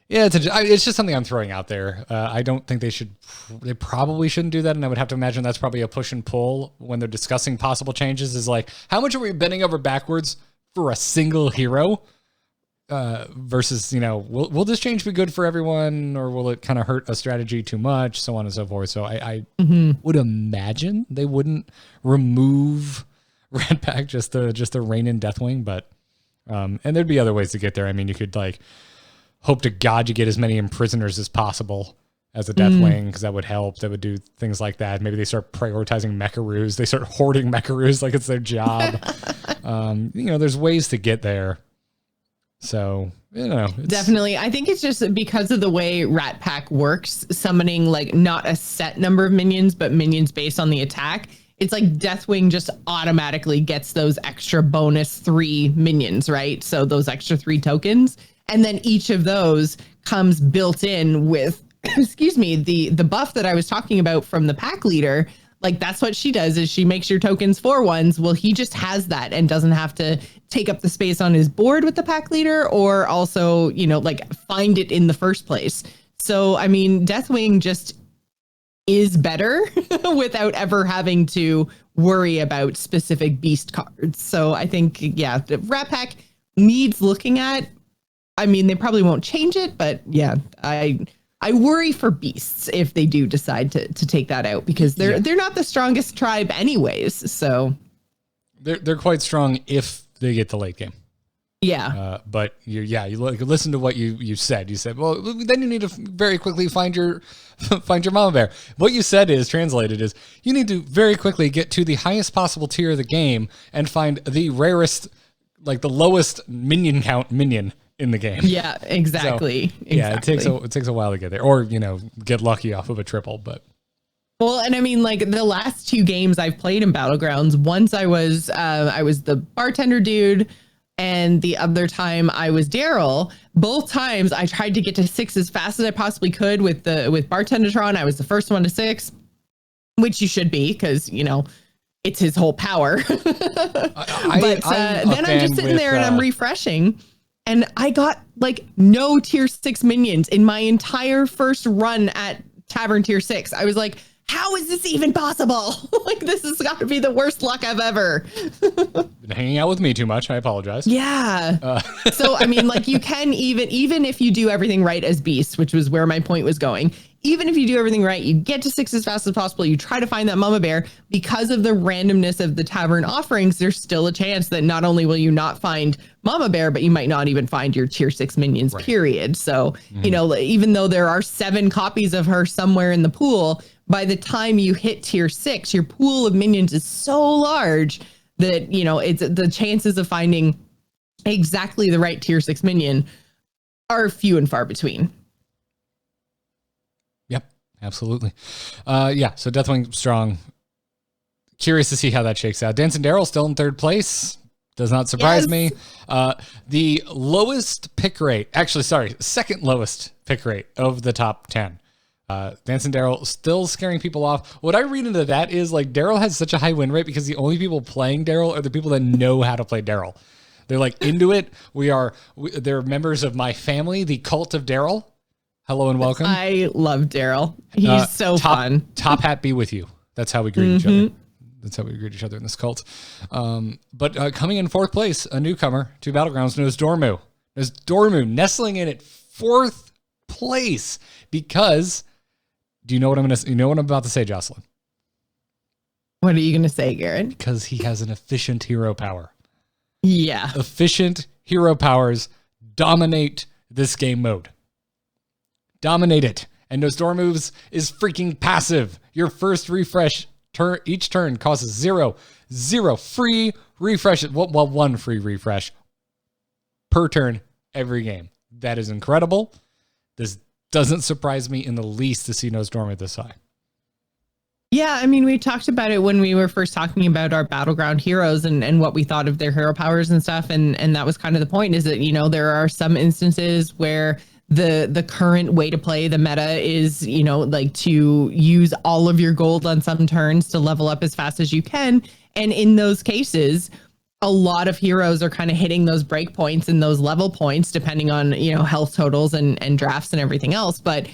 yeah, it's just something I'm throwing out there. I don't think they probably shouldn't do that. And I would have to imagine that's probably a push and pull when they're discussing possible changes, is how much are we bending over backwards for a single hero? Versus, will this change be good for everyone, or will it kind of hurt a strategy too much, so on and so forth. So I would imagine they wouldn't remove Rat Pack just to rein in Deathwing, but and there'd be other ways to get there. I mean, you could hope to God you get as many imprisoners as possible as a Deathwing, because that would help. That would do things like that. Maybe they start prioritizing Mecharoos. They start hoarding Mecharoos like it's their job. There's ways to get there. So, definitely. I think it's just because of the way Rat Pack works, summoning not a set number of minions, but minions based on the attack. It's Deathwing just automatically gets those extra bonus 3 minions, right? So those extra 3 tokens. And then each of those comes built in with, excuse me, the buff that I was talking about from the pack leader. Like that's what she does is she makes your tokens 4/1s. Well, he just has that and doesn't have to take up the space on his board with the pack leader or also, like find it in the first place. So, I mean, Deathwing just is better without ever having to worry about specific beast cards. So I think, yeah, the Rat Pack needs looking at. I mean, they probably won't change it, but yeah, I worry for beasts if they do decide to take that out because they're not the strongest tribe anyways. So they're quite strong if they get the late game. Yeah. But you listen to what you said. You said, well, then you need to very quickly find your mama bear. What you said is translated is you need to very quickly get to the highest possible tier of the game and find the rarest, like the lowest minion count minion in the game. Yeah, exactly. So, yeah, it takes a while to get there, or get lucky off of a triple. But well, and I mean, like the last 2 games I've played in Battlegrounds. Once I was the bartender dude, and the other time I was Daryl. Both times I tried to get to 6 as fast as I possibly could with Bartendertron. I was the first one to 6, which you should be because it's his whole power. Then I'm just sitting there and I'm refreshing. And I got like no tier 6 minions in my entire first run at Tavern tier 6. I was like, how is this even possible? Like, this has got to be the worst luck I've ever. Been hanging out with me too much. I apologize. Yeah. So, I mean, like you can even if you do everything right as Beast, which was where my point was going, even if you do everything right, you get to 6 as fast as possible. You try to find that mama bear. Because of the randomness of the tavern offerings, there's still a chance that not only will you not find mama bear, but you might not even find your tier 6 minions, right. Period. So, even though there are 7 copies of her somewhere in the pool, by the time you hit tier 6, your pool of minions is so large that, it's the chances of finding exactly the right tier 6 minion are few and far between. Absolutely. So Deathwing strong. Curious to see how that shakes out. Dancing Daryl still in 3rd place. Does not surprise me. The lowest pick rate, second lowest pick rate of the top 10. Dancing Daryl still scaring people off. What I read into that is like Daryl has such a high win rate because the only people playing Daryl are the people that know how to play Daryl. They're like into it. They're members of my family, the cult of Daryl. Hello and welcome. I love Daryl. He's so fun. Top hat be with you. That's how we greet each other. That's how we greet each other in this cult. But coming in 4th place, a newcomer to Battlegrounds, Nosdormu. Nosdormu nestling in at 4th place because you know what I'm about to say, Jocelyn? What are you going to say, Garrett? Because he has an efficient hero power. Yeah. Efficient hero powers dominate this game mode. Dominate it. And Nosdormu's is freaking passive. Your first refresh each turn causes 0 free refreshes. Well, 1 free refresh per turn every game. That is incredible. This doesn't surprise me in the least to see Nosdormu this high. Yeah, I mean, we talked about it when we were first talking about our Battleground heroes and what we thought of their hero powers and stuff. And that was kind of the point is that, there are some instances where the current way to play the meta is, like to use all of your gold on some turns to level up as fast as you can. And in those cases, a lot of heroes are kind of hitting those break points and those level points, depending on, health totals and drafts and everything else. But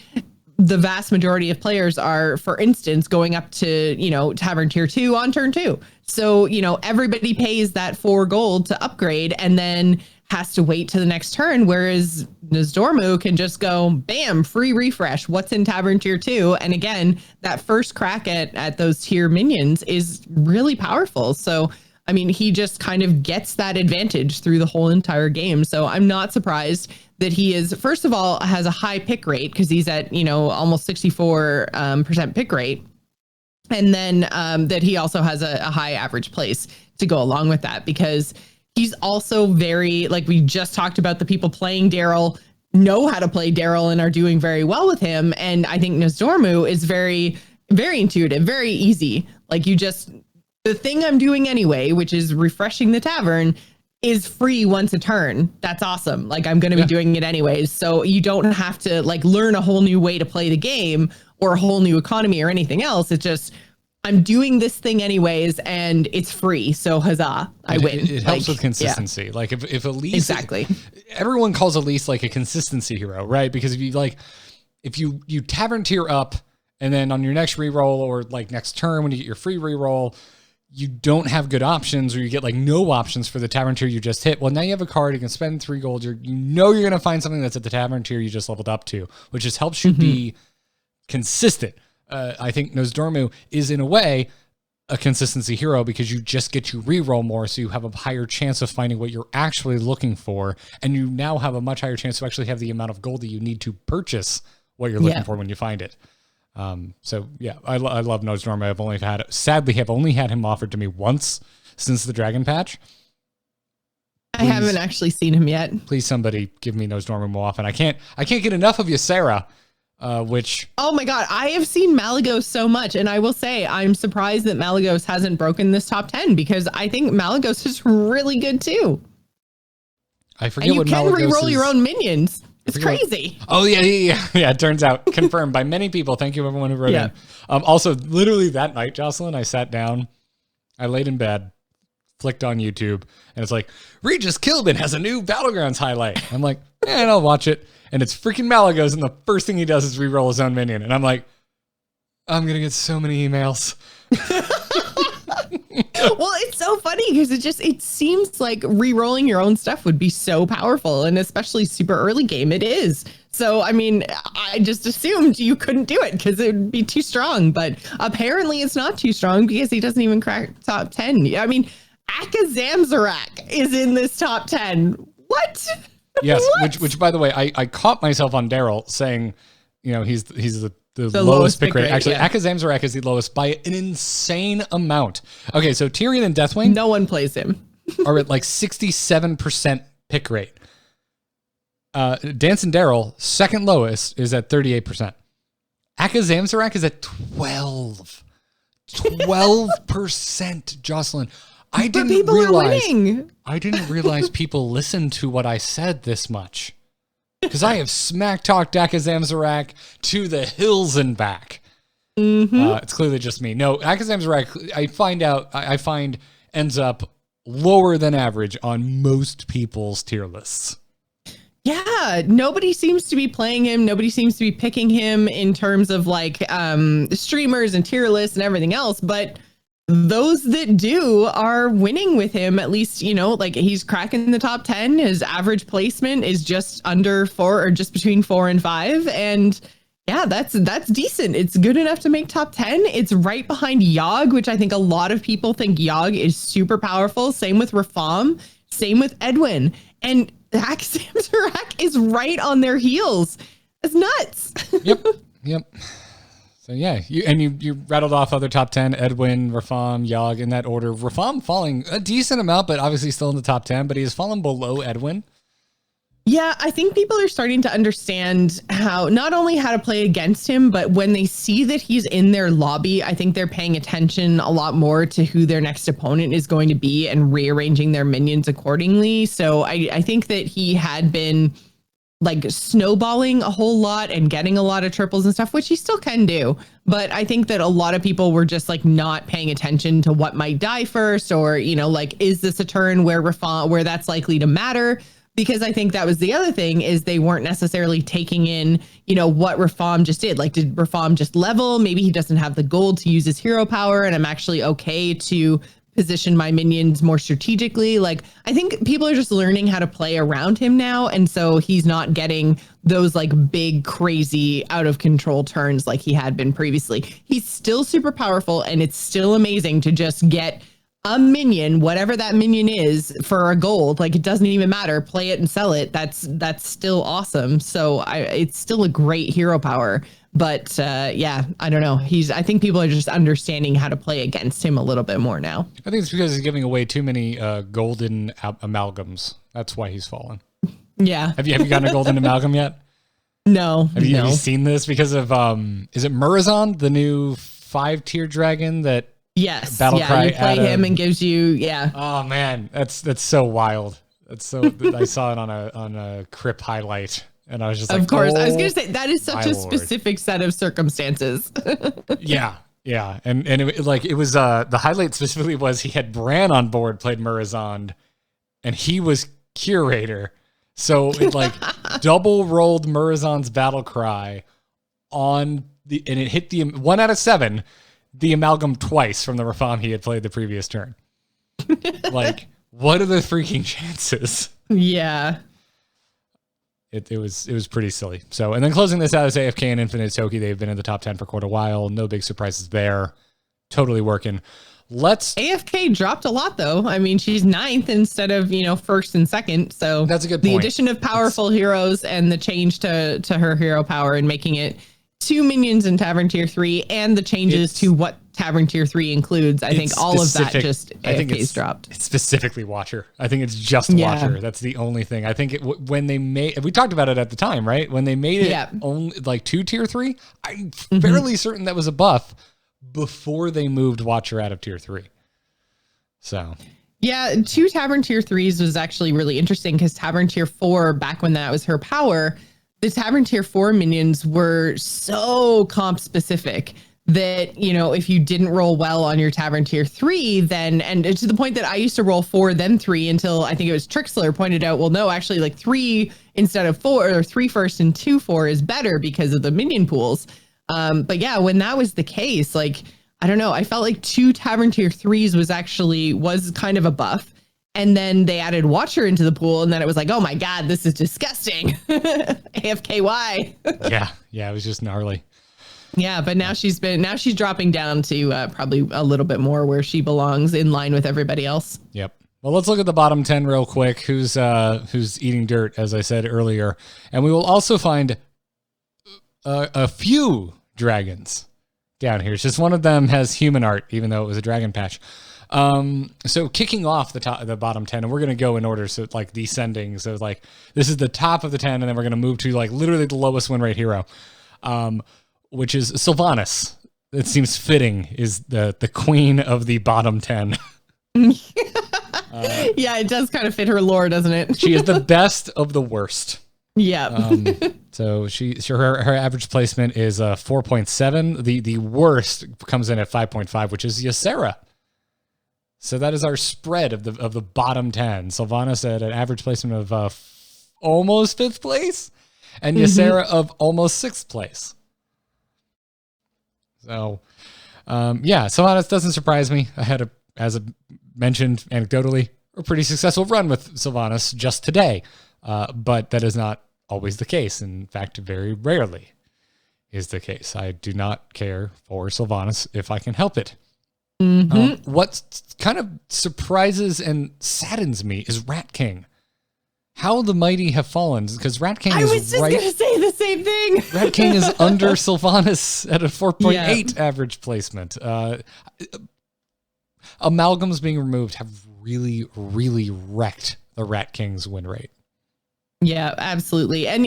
the vast majority of players are, for instance, going up to, Tavern tier 2 on turn 2. So, everybody pays that 4 gold to upgrade and then has to wait to the next turn, whereas Nosdormu can just go, bam, free refresh. What's in Tavern tier 2? And again, that first crack at those tier minions is really powerful. So, I mean, he just kind of gets that advantage through the whole entire game. So I'm not surprised that he is, first of all, has a high pick rate because he's at, almost 64% pick rate. And then that he also has a high average place to go along with that because he's also very, like we just talked about, the people playing Daryl know how to play Daryl and are doing very well with him. And I think Nosdormu is very, very intuitive, very easy. Like the thing I'm doing anyway, which is refreshing the tavern, is free once a turn. That's awesome. Like, I'm going to be doing it anyways. So you don't have to like learn a whole new way to play the game or a whole new economy or anything else. It's just, I'm doing this thing anyways, and it's free. So huzzah, I win. It helps with consistency. Yeah. Like if Elise, exactly. Everyone calls Elise like a consistency hero, right? Because if you tavern tier up, and then on your next reroll or like next turn when you get your free reroll, you don't have good options, or you get like no options for the tavern tier you just hit. Well, now you have a card, you can spend 3 gold. You're going to find something that's at the tavern tier you just leveled up to, which just helps you be consistent. I think Nozdormu is in a way a consistency hero because you just get to reroll more, so you have a higher chance of finding what you're actually looking for, and you now have a much higher chance to actually have the amount of gold that you need to purchase what you're looking for when you find it. So yeah, I love Nozdormu. Sadly have only had him offered to me once since the Dragon Patch. I haven't actually seen him yet. Please, somebody give me Nozdormu more often. I can't get enough of you, Sarah. Which, oh my god, I have seen Malagos so much, and I will say I'm surprised that Malagos hasn't broken this top 10 because I think Malagos is really good too. I forget what Malagos is. And you can reroll your own minions. It's crazy. Oh yeah. It turns out confirmed by many people. Thank you everyone who wrote in. Also, literally that night, Jocelyn, I sat down, I laid in bed, flicked on YouTube, and it's like, Regis Kilbin has a new Battlegrounds highlight. I'm like, and I'll watch it. And it's freaking Malagos, and the first thing he does is reroll his own minion. And I'm like, I'm going to get so many emails. Well, it's so funny because it seems like re-rolling your own stuff would be so powerful, and especially super early game it is. So, I mean, I just assumed you couldn't do it because it would be too strong, but apparently it's not too strong because he doesn't even crack top 10. I mean, Akazamzarak is in this top 10. What? Yes, what? which by the way, I caught myself on Daryl saying, he's the lowest pick rate. Actually, Akazamzarak is the lowest by an insane amount. Okay, so Tirion and Deathwing, no one plays him, are at like 67% pick rate. Dance and Daryl, second lowest, is at 38%. Akazamzarak is at 12%, Jocelyn. I didn't realize people listened to what I said this much. Because I have smack talked Akazamzarak to the hills and back. It's clearly just me. No, Akazamzarak, I find ends up lower than average on most people's tier lists. Yeah, nobody seems to be playing him. Nobody seems to be picking him in terms of like streamers and tier lists and everything else. But those that do are winning with him. At least, like he's cracking the top 10. His average placement is just under 4 or just between 4 and 5. And yeah, that's decent. It's good enough to make top 10. It's right behind Yogg, which I think a lot of people think Yogg is super powerful. Same with Rafam, same with Edwin. And Akazamzarak is right on their heels. It's nuts. Yep. So yeah, you rattled off other top 10, Edwin, Rafam, Yogg in that order. Rafam falling a decent amount, but obviously still in the top 10, but he has fallen below Edwin. Yeah, I think people are starting to understand not only how to play against him, but when they see that he's in their lobby, I think they're paying attention a lot more to who their next opponent is going to be and rearranging their minions accordingly. So I think that he had been like snowballing a whole lot and getting a lot of triples and stuff, which he still can do. But I think that a lot of people were just like not paying attention to what might die first, or, like, is this a turn where that's likely to matter? Because I think that was the other thing, is they weren't necessarily taking in, what Rafam just did. Like, did Rafam just level? Maybe he doesn't have the gold to use his hero power, and I'm actually okay to position my minions more strategically. Like, I think people are just learning how to play around him now, and so he's not getting those like big crazy out of control turns like he had been previously. He's still super powerful, and it's still amazing to just get a minion, whatever that minion is, for a gold. Like, it doesn't even matter, play it and sell it. That's still awesome. So it's still a great hero power. But yeah, I don't know. I think people are just understanding how to play against him a little bit more now. I think it's because he's giving away too many golden amalgams. That's why he's fallen. Yeah. Have you gotten a golden amalgam yet? No. Have you seen this? Because of is it Murazon, the new 5-tier dragon that Yes. Battle Cry you play him and gives you, Oh man, that's so wild. That's so. I saw it on a Crip highlight, and I was just like, of course. I was oh, gonna say that is such a Lord. specific set of circumstances. Yeah, and it was the highlight specifically was he had Bran on board, played Murazond, and he was curator, so it like double rolled Murazond's Battle Cry and it hit the 1 out of 7, the amalgam twice from the Rafam he had played the previous turn. Like, what are the freaking chances? Yeah. It was pretty silly. So, and then closing this out is AFK and Infinite Toki. They've been in the top 10 for quite a while. No big surprises there. Totally working. AFK dropped a lot though. I mean, she's 9th instead of, first and second. So that's a good point. The addition of powerful heroes and the change to her hero power and making it 2 minions in Tavern Tier 3 and the changes to what Tavern Tier 3 includes. I think all of that just AFK's dropped. It's specifically Watcher. I think it's just Watcher. That's the only thing. I think when they made, we talked about it at the time, right? When they made it only like 2 Tier 3, I'm fairly certain that was a buff before they moved Watcher out of Tier 3. So... Yeah, 2 Tavern Tier 3s was actually really interesting because Tavern Tier 4, back when that was her power, the Tavern Tier 4 minions were so comp specific that, if you didn't roll well on your Tavern Tier 3, then, and to the point that I used to roll 4, then 3 until I think it was Trixler pointed out, well, no, actually like 3 instead of 4, or 3 first and 2 4 is better because of the minion pools. But yeah, when that was the case, like, I don't know, I felt like 2 Tavern Tier 3s was kind of a buff. And then they added Watcher into the pool, and then it was like, oh my God, this is disgusting. AFKY. Yeah, it was just gnarly. Yeah, but now she's dropping down to probably a little bit more where she belongs in line with everybody else. Yep. Well, let's look at the bottom 10 real quick. Who's eating dirt, as I said earlier. And we will also find a few dragons down here. It's just one of them has human art, even though it was a dragon patch. So kicking off the bottom 10, and we're going to go in order. So like descending. So like, this is the top of the 10, and then we're going to move to like literally the lowest win rate hero, which is Sylvanas. It seems fitting is the queen of the bottom 10. Yeah, it does kind of fit her lore, doesn't it? She is the best of the worst. Yeah. So her average placement is 4.7. The worst comes in at 5.5, which is Ysera. So that is our spread of the bottom 10. Sylvanas at an average placement of almost 5th place, and Ysera of almost 6th place. So, Sylvanas doesn't surprise me. I had as I mentioned anecdotally, a pretty successful run with Sylvanas just today, but that is not always the case. In fact, very rarely is the case. I do not care for Sylvanas if I can help it. What kind of surprises and saddens me is Rat King. How the mighty have fallen, because Rat King I was just going to say the same thing. Rat King is under Sylvanas at a 4.8 average placement. Amalgams being removed have really, really wrecked the Rat King's win rate. Yeah, absolutely. And,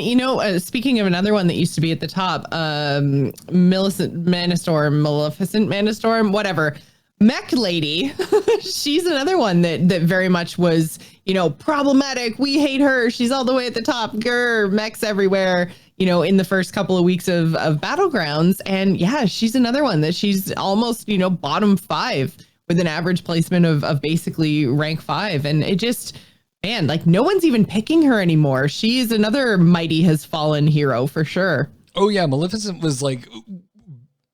speaking of another one that used to be at the top, Maleficent Manastorm, whatever. Mech Lady, she's another one that very much was, problematic. We hate her. She's all the way at the top. Grr, mechs everywhere, in the first couple of weeks of Battlegrounds. And yeah, she's another one that she's almost, bottom 5 with an average placement of basically rank 5. And it just, man, like no one's even picking her anymore. She's another mighty has fallen hero for sure. Oh yeah, Maleficent was like,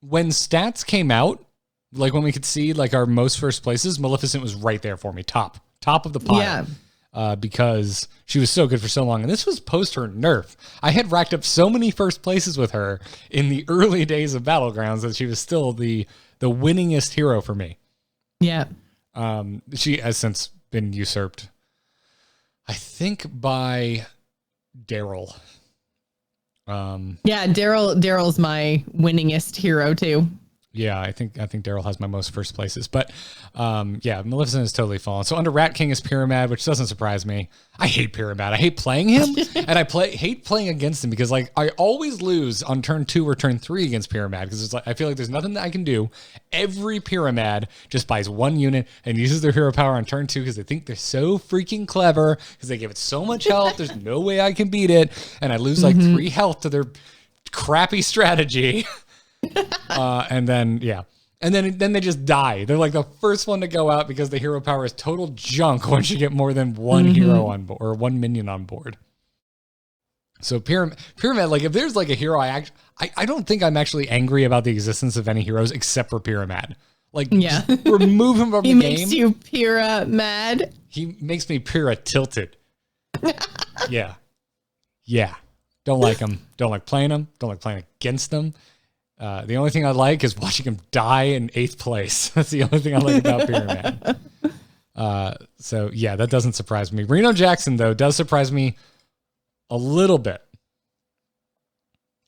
when stats came out, like when we could see like our most first places, Maleficent was right there for me, top of the pile. Yeah. Because she was so good for so long. And this was post her nerf. I had racked up so many first places with her in the early days of Battlegrounds that she was still the winningest hero for me. Yeah. She has since been usurped, I think, by Daryl. Yeah, Daryl's my winningest hero too. Yeah, I think Daryl has my most first places, but yeah, Maleficent is totally fallen. So under Rat King is Pyramid, which doesn't surprise me. I hate Pyramid. I hate playing him, and hate playing against him because like I always lose on turn 2 or turn 3 against Pyramid because it's like I feel like there's nothing that I can do. Every Pyramid just buys 1 unit and uses their hero power on turn 2 because they think they're so freaking clever because they give it so much health. There's no way I can beat it, and I lose like 3 health to their crappy strategy. And then they just die. They're like the first one to go out because the hero power is total junk once you get more than 1 hero on board or 1 minion on board. So Pyramid, like if there's like a hero, I don't think I'm actually angry about the existence of any heroes except for Pyramid. Like, yeah, remove him from the game. He makes you Pyra mad. He makes me Pyra tilted. Yeah. Don't like him. Don't like playing him. Don't like playing against him. The only thing I like is watching him die in 8th place. That's the only thing I like about Pyramid. So yeah, that doesn't surprise me. Reno Jackson though does surprise me a little bit.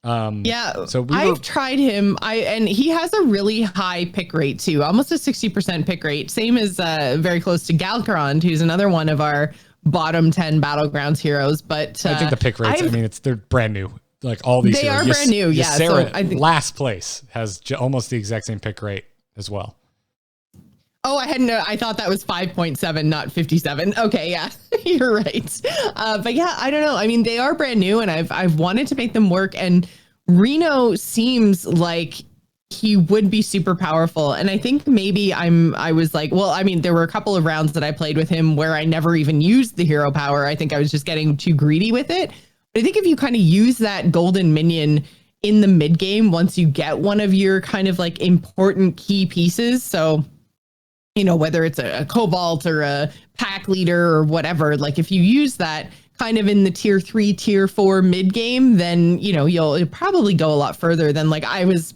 Yeah, so I've tried him. And he has a really high pick rate too, almost a 60% pick rate. Same as very close to Galkrond, who's another one of our bottom 10 Battlegrounds heroes. But I think the pick rates. They're brand new. Like all these, they are brand new. Yeah, Sarah, so I think last place has almost the exact same pick rate as well. Oh, I thought that was 5.7, not 57. Okay, yeah, you're right. But yeah, I don't know. I mean, they are brand new, and I've wanted to make them work. And Reno seems like he would be super powerful. And I think maybe I was like, well, I mean, there were a couple of rounds that I played with him where I never even used the hero power. I think I was just getting too greedy with it. But I think if you kind of use that golden minion in the mid game, once you get one of your kind of like important key pieces, so, you know, whether it's a Cobalt or a pack leader or whatever, like if you use that kind of in the tier 3, tier 4 mid game, then, you know, you'll probably go a lot further than like I was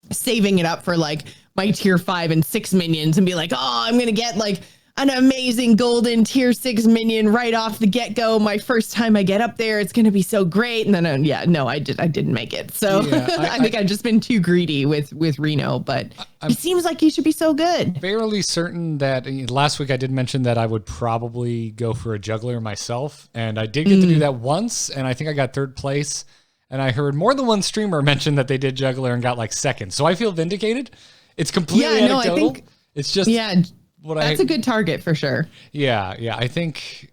saving it up for like my tier 5 and 6 minions and be like, oh, I'm going to get like an amazing golden tier 6 minion right off the get-go. My first time I get up there, it's going to be so great. And then, I didn't make it. So yeah, I think I've just been too greedy with Reno, but he seems like he should be so good. Fairly certain that last week I did mention that I would probably go for a juggler myself. And I did get to do that once. And I think I got 3rd place. And I heard more than one streamer mention that they did juggler and got like 2nd. So I feel vindicated. It's completely anecdotal. I think, it's just... Yeah, that's a good target for sure. Yeah. I think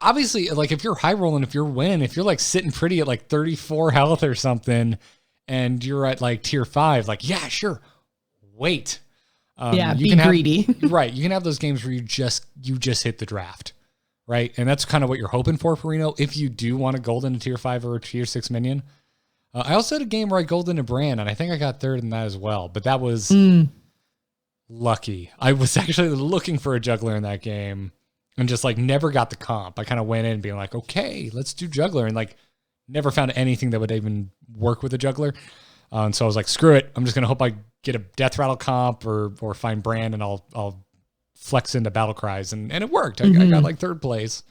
obviously like if you're high rolling, if you're winning, if you're like sitting pretty at like 34 health or something and you're at like tier 5, like, yeah, sure. Wait. Be greedy. Right. You can have those games where you just hit the draft. Right. And that's kind of what you're hoping for Reno. If you do want a golden tier 5 or a tier 6 minion. I also had a game where I golden a brand and I think I got 3rd in that as well, but that was lucky. I was actually looking for a juggler in that game and just like never got the comp. I kind of went in being like, okay, let's do juggler, and like never found anything that would even work with a juggler. And so I was like, screw it. I'm just gonna hope I get a death rattle comp or find brand and I'll flex into battle cries, and it worked. I got like 3rd place.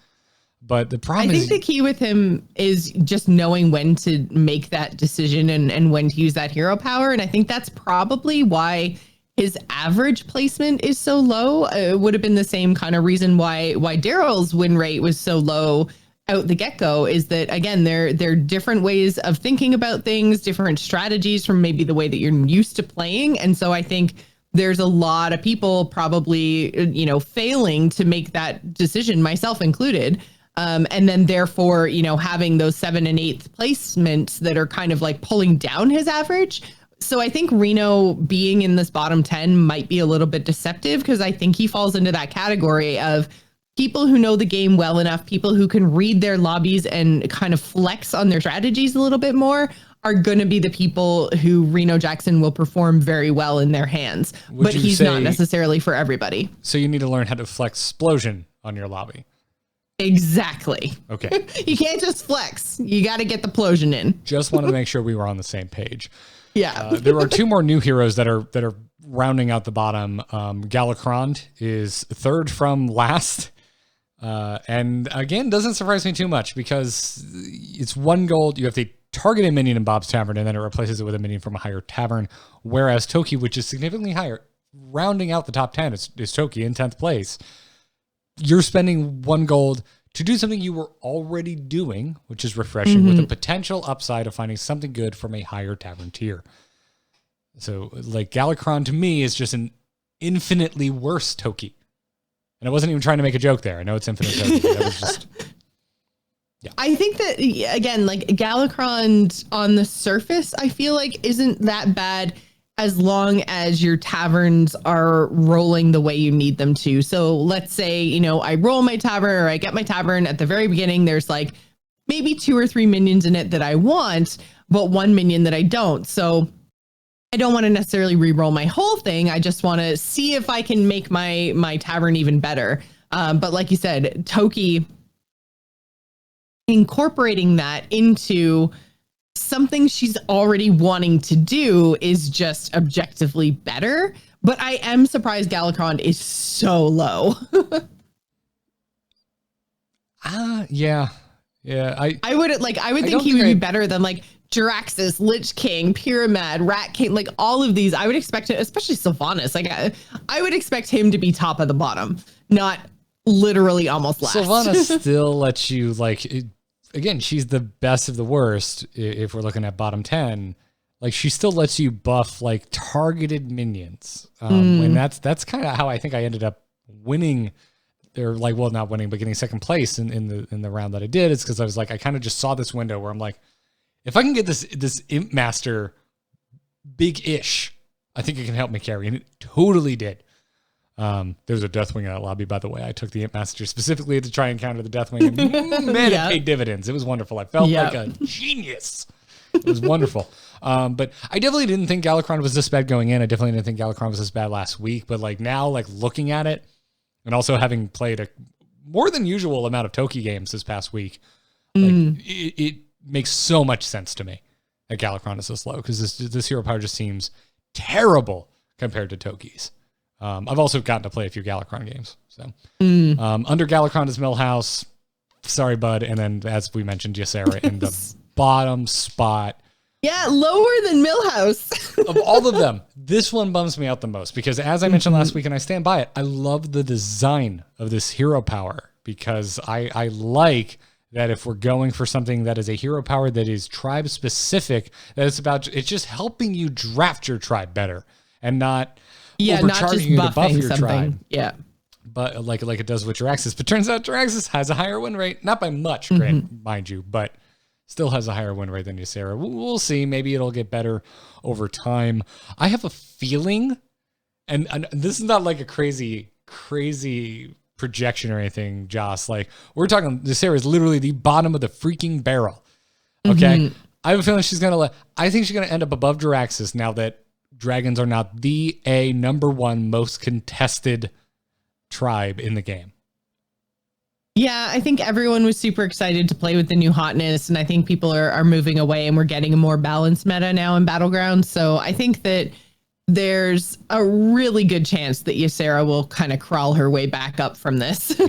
But the problem I think the key with him is just knowing when to make that decision and when to use that hero power. And I think that's probably why his average placement is so low. It would have been the same kind of reason why Daryl's win rate was so low out the get-go, is that, again, there are different ways of thinking about things, different strategies from maybe the way that you're used to playing. And so I think there's a lot of people probably, you know, failing to make that decision, myself included. And then therefore, you know, having those 7th and 8th placements that are kind of like pulling down his average. So I think Reno being in this bottom 10 might be a little bit deceptive, because I think he falls into that category of people who know the game well enough, people who can read their lobbies and kind of flex on their strategies a little bit more, are going to be the people who Reno Jackson will perform very well in their hands. But he's not necessarily for everybody. So you need to learn how to flex explosion on your lobby. Exactly. Okay. You can't just flex. You got to get the plosion in. Just wanted to make sure we were on the same page. Yeah. There are 2 more new heroes that are rounding out the bottom. Galkrond is 3rd from last. And again, doesn't surprise me too much because it's 1 gold. You have to target a minion in Bob's Tavern, and then it replaces it with a minion from a higher tavern. Whereas Toki, which is significantly higher, rounding out the top 10 is Toki in 10th place. You're spending 1 gold to do something you were already doing, which is refreshing, with a potential upside of finding something good from a higher tavern tier. So, like, Galakron to me is just an infinitely worse Toki. And I wasn't even trying to make a joke there. I know it's infinite Toki. That was just... Yeah. I think that, again, like, Galakron on the surface, I feel like isn't that bad as long as your taverns are rolling the way you need them to. So let's say, you know, I roll my tavern, or I get my tavern at the very beginning. There's like maybe 2 or 3 minions in it that I want, but 1 minion that I don't. So I don't want to necessarily re-roll my whole thing. I just want to see if I can make my tavern even better. But like you said, Toki, incorporating that into something she's already wanting to do is just objectively better. But I am surprised Galakron is so low. Yeah. I would think he would be better than like Jiraxis, Lich King, Pyramid, Rat King, like all of these. I would expect it, especially Sylvanas. Like I would expect him to be top of the bottom, not literally almost last. Sylvanas still lets you, like, again, she's the best of the worst. If we're looking at bottom 10, like, she still lets you buff like targeted minions. And that's kind of how I think I ended up winning, or like, well, not winning, but getting second place in the round that I did. It's because I was like, I kind of just saw this window where I'm like, if I can get this Imp Master big-ish, I think it can help me carry, and it totally did. There was a Deathwing in that lobby, by the way. I took the Imp Master specifically to try and counter the Deathwing, and man, it paid dividends. It was wonderful. I felt like a genius. It was wonderful. But I definitely didn't think Galakron was this bad going in. I definitely didn't think Galakron was this bad last week. But like now, like looking at it, and also having played a more than usual amount of Toki games this past week, like it makes so much sense to me that Galakron is this low, because this hero power just seems terrible compared to Toki's. I've also gotten to play a few Galakron games. So under Galakron is Millhouse. Sorry, bud. And then, as we mentioned, Ysera in the bottom spot. Yeah, lower than Millhouse. Of all of them, this one bums me out the most, because as I mentioned last week, and I stand by it, I love the design of this hero power, because I like that if we're going for something that is a hero power that is tribe specific, that it's just helping you draft your tribe better and not overcharging you to buff your tribe. Yeah. But like it does with Jiraxis. But turns out Jiraxis has a higher win rate, not by much, mind you, but still has a higher win rate than Ysera. We'll see. Maybe it'll get better over time. I have a feeling, and this is not like a crazy projection or anything, Joss. Like, we're talking, Ysera is literally the bottom of the freaking barrel. Okay? I have a feeling I think she's gonna end up above Jiraxis now that dragons are not the number one most contested tribe in the game. Yeah, I think everyone was super excited to play with the new hotness, and I think people are moving away, and we're getting a more balanced meta now in Battlegrounds. So I think that there's a really good chance that Ysera will kind of crawl her way back up from this.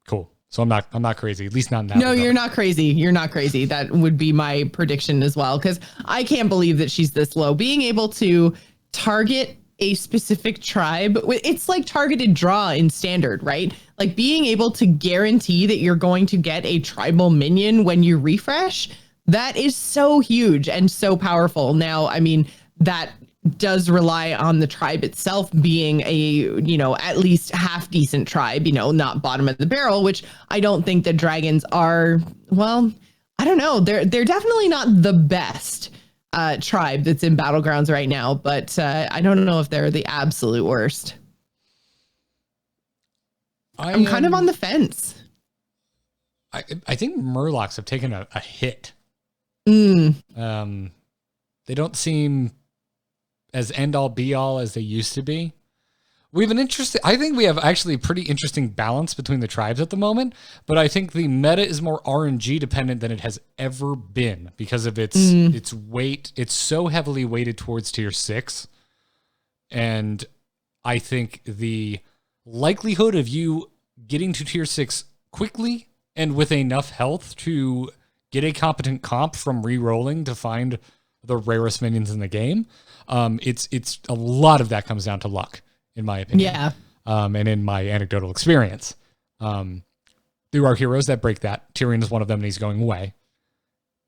Cool. So I'm not crazy, at least not now. No, you're not crazy. You're not crazy. That would be my prediction as well, because I can't believe that she's this low. Being able to target a specific tribe, it's like targeted draw in standard, right? Like being able to guarantee that you're going to get a tribal minion when you refresh, that is so huge and so powerful. Now, I mean, that does rely on the tribe itself being a, at least half decent tribe, not bottom of the barrel, which I don't think that dragons are. Well, I don't know. They're definitely not the best tribe that's in Battlegrounds right now, but I don't know if they're the absolute worst. I'm kind of on the fence. I think Murlocs have taken a hit. They don't seem as end all be all as they used to be. I think we have actually a pretty interesting balance between the tribes at the moment, but I think the meta is more RNG dependent than it has ever been because of its weight. It's so heavily weighted towards tier 6. And I think the likelihood of you getting to tier 6 quickly and with enough health to get a competent comp from re-rolling to find the rarest minions in the game. It's a lot of that comes down to luck, in my opinion. Yeah. And in my anecdotal experience. There are heroes that break that. Tirion is one of them, and he's going away.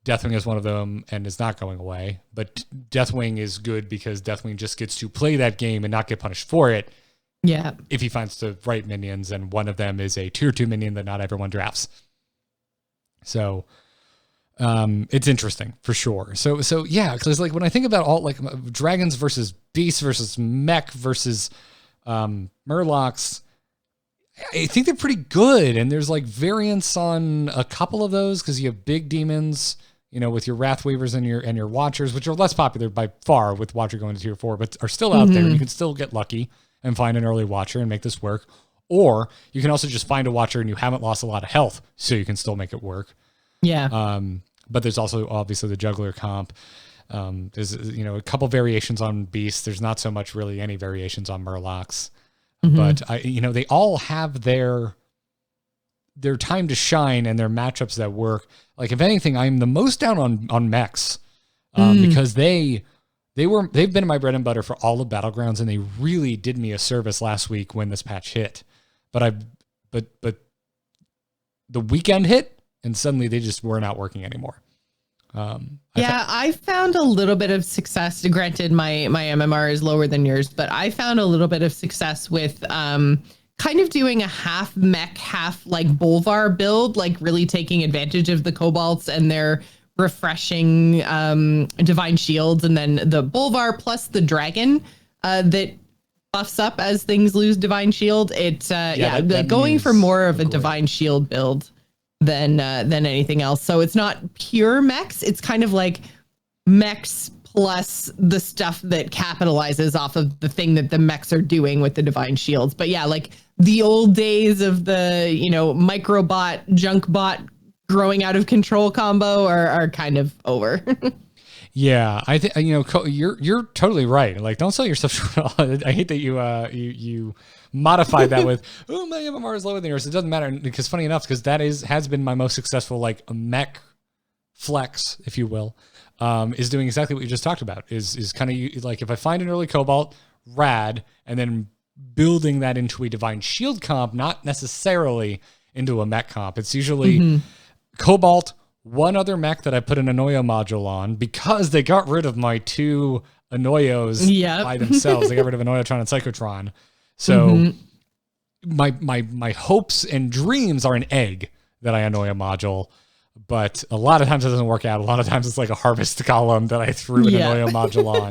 Deathwing is one of them and is not going away. But Deathwing is good because Deathwing just gets to play that game and not get punished for it. Yeah. If he finds the right minions, and one of them is a tier 2 minion that not everyone drafts. So it's interesting for sure. So yeah, because like when I think about all like dragons versus beasts versus mech versus Murlocs, I think they're pretty good. And there's like variants on a couple of those because you have big demons, you know, with your Wrathweavers and your Watchers, which are less popular by far with Watcher going to tier 4, but are still out there. You can still get lucky and find an early Watcher and make this work. Or you can also just find a Watcher and you haven't lost a lot of health, so you can still make it work. Yeah. But there's also obviously the Juggler comp. There's, you know, a couple variations on Beasts. There's not so much really any variations on Murlocs. But they all have their time to shine and their matchups that work. Like if anything, I'm the most down on mechs because they've been in my bread and butter for all of Battlegrounds, and they really did me a service last week when this patch hit. But the weekend hit, and suddenly they just were not working anymore. I found a little bit of success. Granted, my MMR is lower than yours, but I found a little bit of success with kind of doing a half mech, half like Bolvar build, like really taking advantage of the Kobolds and their refreshing divine shields, and then the Bolvar plus the dragon that buffs up as things lose divine shield. It's going for more of a divine shield build than anything else. So it's not pure mechs. It's kind of like mechs plus the stuff that capitalizes off of the thing that the mechs are doing with the divine shields. But yeah, like the old days of the, microbot, junk bot growing out of control combo are kind of over. Yeah, I think you're totally right. Like, don't sell yourself short. I hate that you modified that with my MMR is lower than yours. It doesn't matter because funny enough, because that has been my most successful like mech flex, if you will, is doing exactly what you just talked about. Is kind of like if I find an early Cobalt, rad, and then building that into a divine shield comp, not necessarily into a mech comp. It's usually Cobalt. One other mech that I put an Anoyo module on because they got rid of my two Anoyos by themselves. They got rid of Anoyotron and Psychotron. So my hopes and dreams are an egg that I Anoyo module, but a lot of times it doesn't work out. A lot of times it's like a harvest column that I threw an Anoyo module on.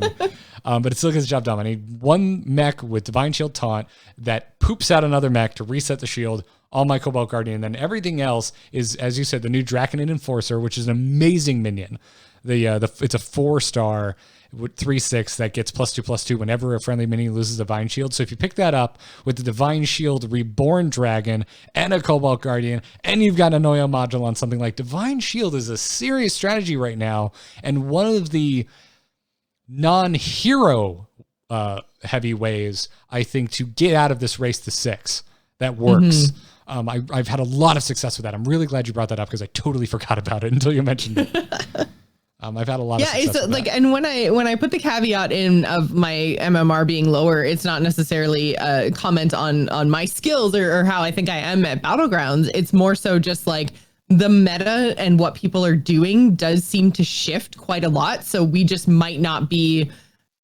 But it still gets the job done. I need one mech with Divine Shield Taunt that poops out another mech to reset the shield on my Cobalt Guardian, and then everything else is, as you said, the new Draconin Enforcer, which is an amazing minion. It's a 4-star with 3/6 that gets +2/+2 whenever a friendly minion loses Divine Shield. So if you pick that up with the Divine Shield Reborn Dragon and a Cobalt Guardian, and you've got a Anoyo module on something like Divine Shield, is a serious strategy right now, and one of the non-hero heavy ways, I think, to get out of this race to 6 that works. I've had a lot of success with that. I'm really glad you brought that up because I totally forgot about it until you mentioned it. I've had a lot of success with like that. And when I put the caveat in of my MMR being lower, it's not necessarily a comment on my skills or how I think I am at Battlegrounds. It's more so just like the meta and what people are doing does seem to shift quite a lot. So we just might not be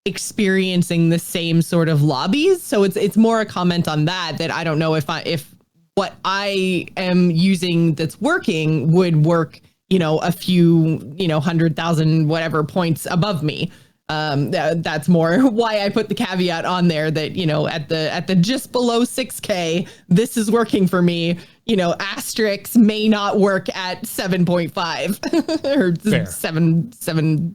experiencing the same sort of lobbies. So it's more a comment on that I don't know if what I am using that's working would work, a few, 100,000 whatever points above me. That's more why I put the caveat on there that, at the just below 6K, this is working for me. Asterisks may not work at 7.5 or Fair. 750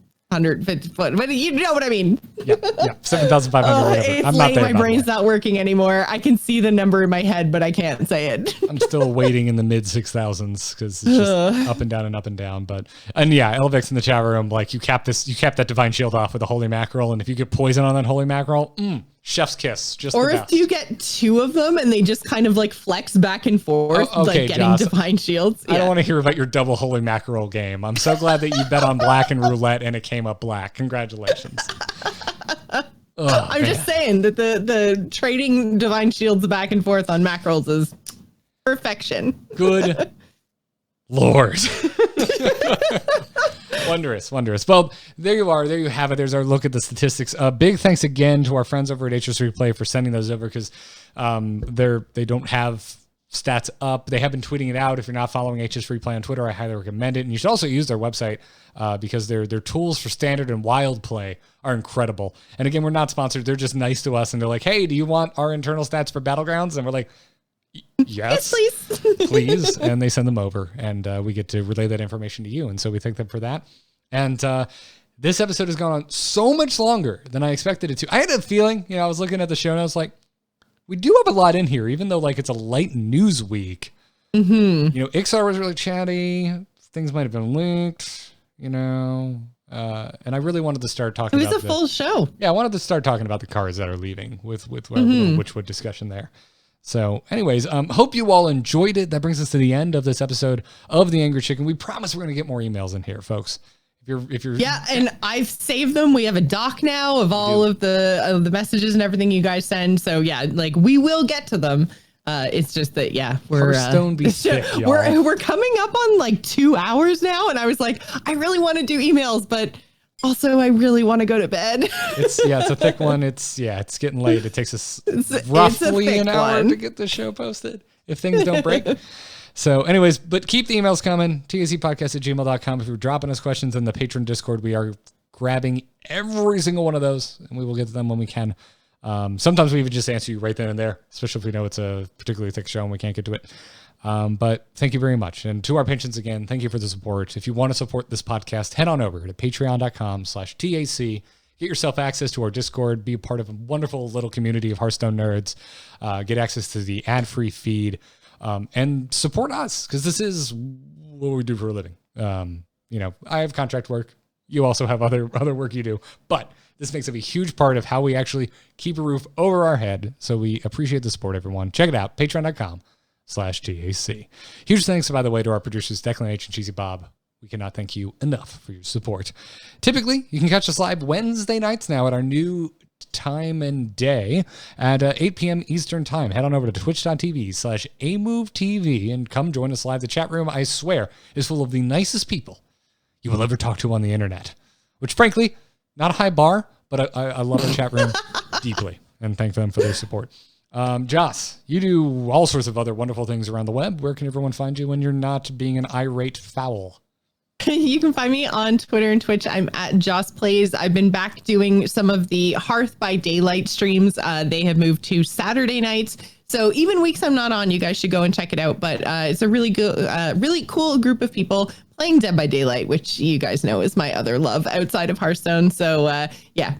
foot, but you know what I mean. Yeah, 7,500. It's I'm late. not there. My brain's not working anymore. I can see the number in my head, but I can't say it. I'm still waiting in the mid 6,000s because it's just up and down and up and down. And yeah, Elvix in the chat room, like you cap that Divine Shield off with a Holy Mackerel, and if you get poison on that Holy Mackerel, Chef's kiss. Just or the if best. you get two of them and they just kind of like flex back and forth, okay, like getting Joss. divine shields. I don't want to hear about your double holy mackerel game. I'm so glad that you bet on black and roulette and it came up black. Congratulations. I'm just saying that the trading divine shields back and forth on mackerels is perfection. Good Lord. Wondrous. Well, there you are. There you have it. There's our look at the statistics. Big thanks again to our friends over at HSReplay for sending those over because they don't have stats up. They have been tweeting it out. If you're not following HSReplay on Twitter, I highly recommend it. And you should also use their website because their tools for standard and wild play are incredible. And again, we're not sponsored. They're just nice to us. And they're like, hey, do you want our internal stats for Battlegrounds? And we're like, yes, please. And they send them over and we get to relay that information to you. And so we thank them for that. And this episode has gone on so much longer than I expected it to. I had a feeling, I was looking at the show notes like, we do have a lot in here, even though like it's a light news week. Mm-hmm. Iksar was really chatty. Things might have been linked, and I really wanted to start talking about it was a full show. Yeah, I wanted to start talking about the cards that are leaving with the Witchwood discussion there. So anyways, hope you all enjoyed it. That brings us to the end of this episode of The Angry Chicken. We promise we're going to get more emails in here, folks. If you're Yeah, and I've saved them. We have a doc now of all of the messages and everything you guys send. So yeah, like we will get to them. It's just that we're Hearthstone be sick, y'all. we're coming up on like 2 hours now, and I was like, I really want to do emails, but also I really want to go to bed. It's a thick one. It's getting late. It takes us roughly an hour to get the show posted if things don't break. So anyways, but keep the emails coming. TACpodcast@gmail.com. If you're dropping us questions in the Patreon Discord, we are grabbing every single one of those and we will get to them when we can. Sometimes we even just answer you right then and there, especially if we know it's a particularly thick show and we can't get to it. But thank you very much. And to our patrons again, thank you for the support. If you want to support this podcast, head on over to patreon.com/TAC. Get yourself access to our Discord, be a part of a wonderful little community of Hearthstone nerds, get access to the ad-free feed, and support us because this is what we do for a living. I have contract work. You also have other work you do, but this makes up a huge part of how we actually keep a roof over our head. So we appreciate the support, everyone. Check it out, patreon.com/TAC. Huge thanks, by the way, to our producers, Declan H. and Cheesy Bob. We cannot thank you enough for your support. Typically, you can catch us live Wednesday nights now at our new time and day at 8 p.m. Eastern time. Head on over to twitch.tv/AMoveTV and come join us live. The chat room, I swear, is full of the nicest people you will ever talk to on the internet, which frankly, not a high bar, but I love our chat room deeply and thank them for their support. Joss, you do all sorts of other wonderful things around the web. Where can everyone find you when you're not being an irate fowl? You can find me on Twitter and Twitch. I'm at Joss Plays. I've been back doing some of the Hearth by Daylight streams. They have moved to Saturday nights. So even weeks I'm not on, you guys should go and check it out. But it's a really good, really cool group of people playing Dead by Daylight, which you guys know is my other love outside of Hearthstone. So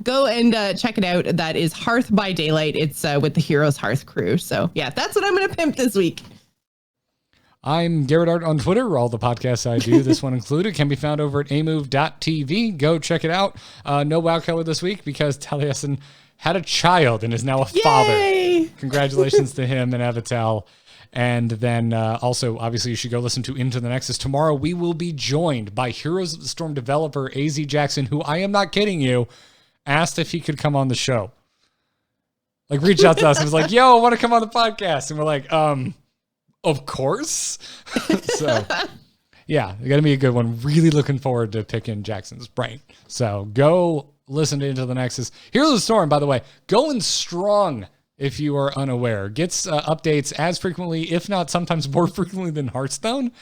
go and check it out. That is Hearth by Daylight. It's with the Heroes Hearth crew. So yeah, that's what I'm going to pimp this week. I'm Garrett Art on Twitter. All the podcasts I do, this one included, can be found over at amove.tv. Go check it out. No WoW Color this week because Taliesin had a child and is now a father. Congratulations to him and Avatel. And then also, obviously, you should go listen to Into the Nexus. Tomorrow, we will be joined by Heroes of the Storm developer AZ Jackson, who, I am not kidding you, asked if he could come on the show. Like, reached out to us and was like, yo, I want to come on the podcast. And we're like, of course. So, yeah, it's going to be a good one. Really looking forward to picking Jackson's brain. So go listen to Into the Nexus. Heroes of the Storm, by the way, going strong if you are unaware. Gets updates as frequently, if not sometimes more frequently than Hearthstone,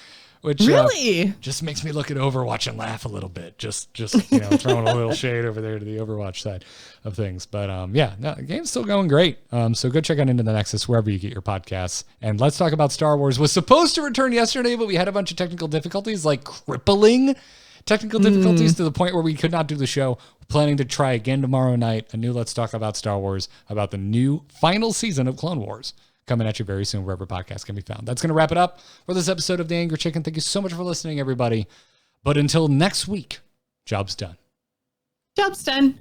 which really just makes me look at Overwatch and laugh a little bit. Just throwing a little shade over there to the Overwatch side of things. But the game's still going great. So go check out Into the Nexus wherever you get your podcasts. And Let's Talk About Star Wars was supposed to return yesterday, but we had a bunch of technical difficulties, like crippling technical difficulties to the point where we could not do the show. We're planning to try again tomorrow night. A new Let's Talk About Star Wars about the new final season of Clone Wars. Coming at you very soon, wherever podcasts can be found. That's going to wrap it up for this episode of The Angry Chicken. Thank you so much for listening, everybody. But until next week, job's done. Job's done.